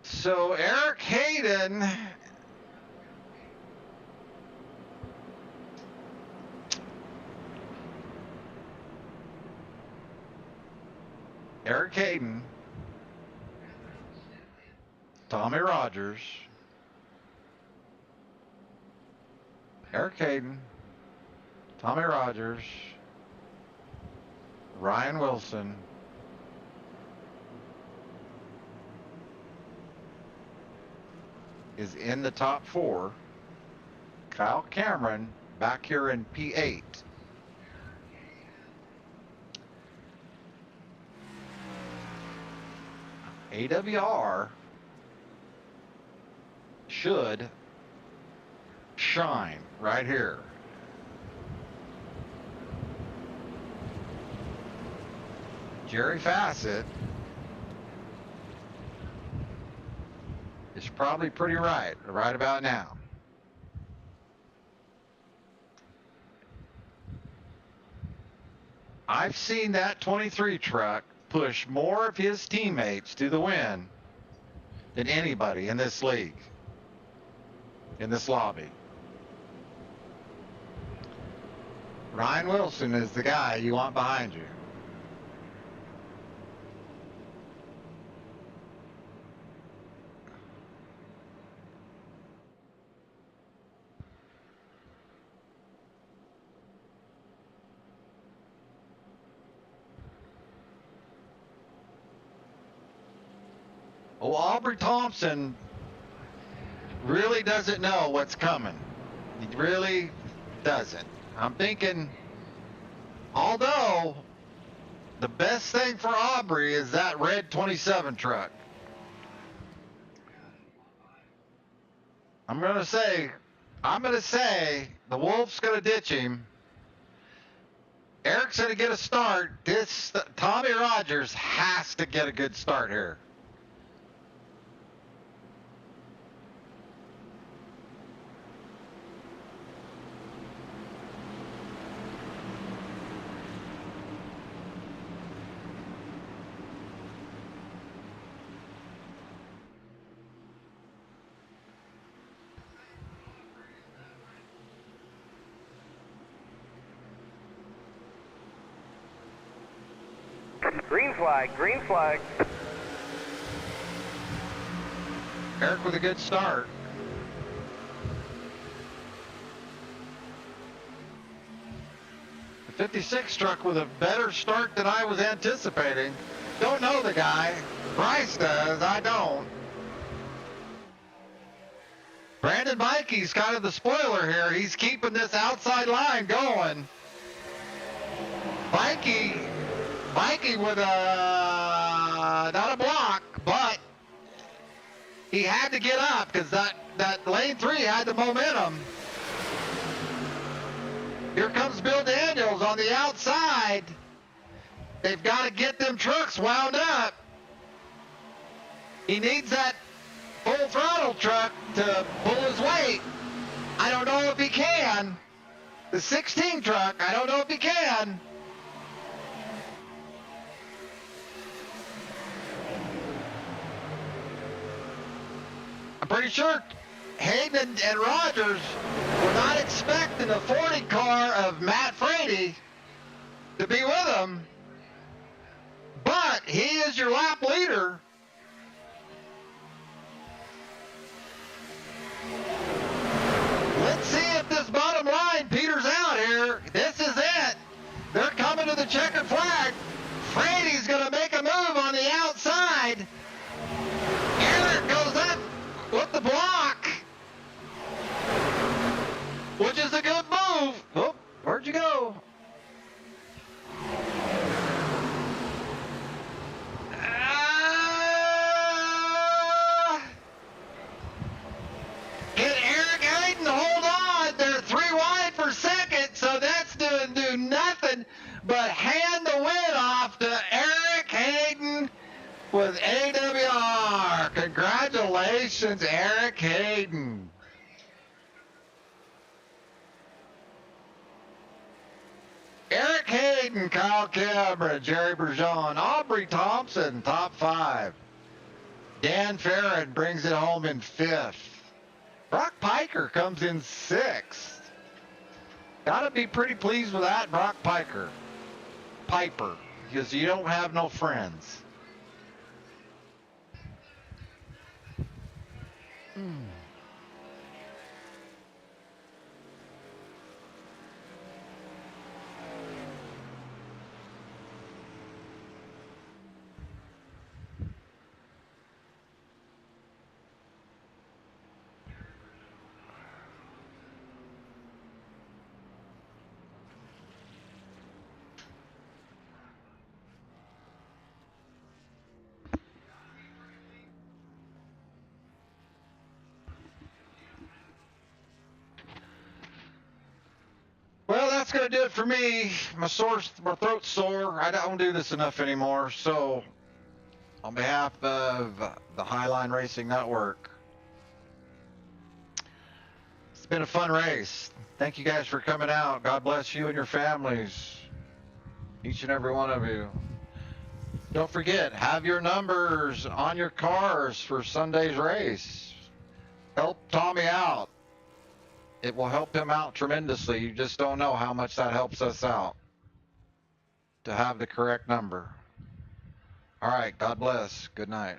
So Eric Hayden Tommy Rogers, Tommy Rogers, Ryan Wilson, is in the top 4. Kyle Cameron back here in P8. AWR should shine right here. Jerry Fassett is probably pretty right about now. I've seen that 23 truck push more of his teammates to the win than anybody in this league, in this lobby. Ryan Wilson is the guy you want behind you. Oh, Aubrey Thompson really doesn't know what's coming. He really doesn't. I'm thinking, although the best thing for Aubrey is that red 27 truck. I'm going to say the Wolf's going to ditch him. Eric's going to get a start. Tommy Rogers has to get a good start here. Green flag, green flag. Eric with a good start. The 56 truck with a better start than I was anticipating. Don't know the guy. Bryce does, I don't. Brandon Mikey's kind of the spoiler here. He's keeping this outside line going. Mikey with not a block, but he had to get up because that lane 3 had the momentum. Here comes Bill Daniels on the outside. They've got to get them trucks wound up. He needs that full throttle truck to pull his weight. I don't know if he can. The 16 truck, I don't know if he can. I'm pretty sure Hayden and Rogers were not expecting the 40 car of Matt Frady to be with them, but he is your lap leader. Let's see if this bottom line peters out here. This is it. They're coming to the checkered flag. Frady's going to make a move on the outside. Eric goes up with the block, which is a good move. Oh, to Eric Hayden with AWR. Congratulations, Eric Hayden. Eric Hayden, Kyle Cameron, Jerry Bergeron, Aubrey Thompson, top 5. Dan Farron brings it home in 5th. Brock Piker comes in 6th. Gotta be pretty pleased with that, Brock Piper, because you don't have no friends. Well, that's going to do it for me. My throat's sore. I don't do this enough anymore. So, on behalf of the Highline Racing Network, it's been a fun race. Thank you guys for coming out. God bless you and your families, each and every one of you. Don't forget, have your numbers on your cars for Sunday's race. Help Tommy out. It will help him out tremendously. You just don't know how much that helps us out to have the correct number. All right. God bless. Good night.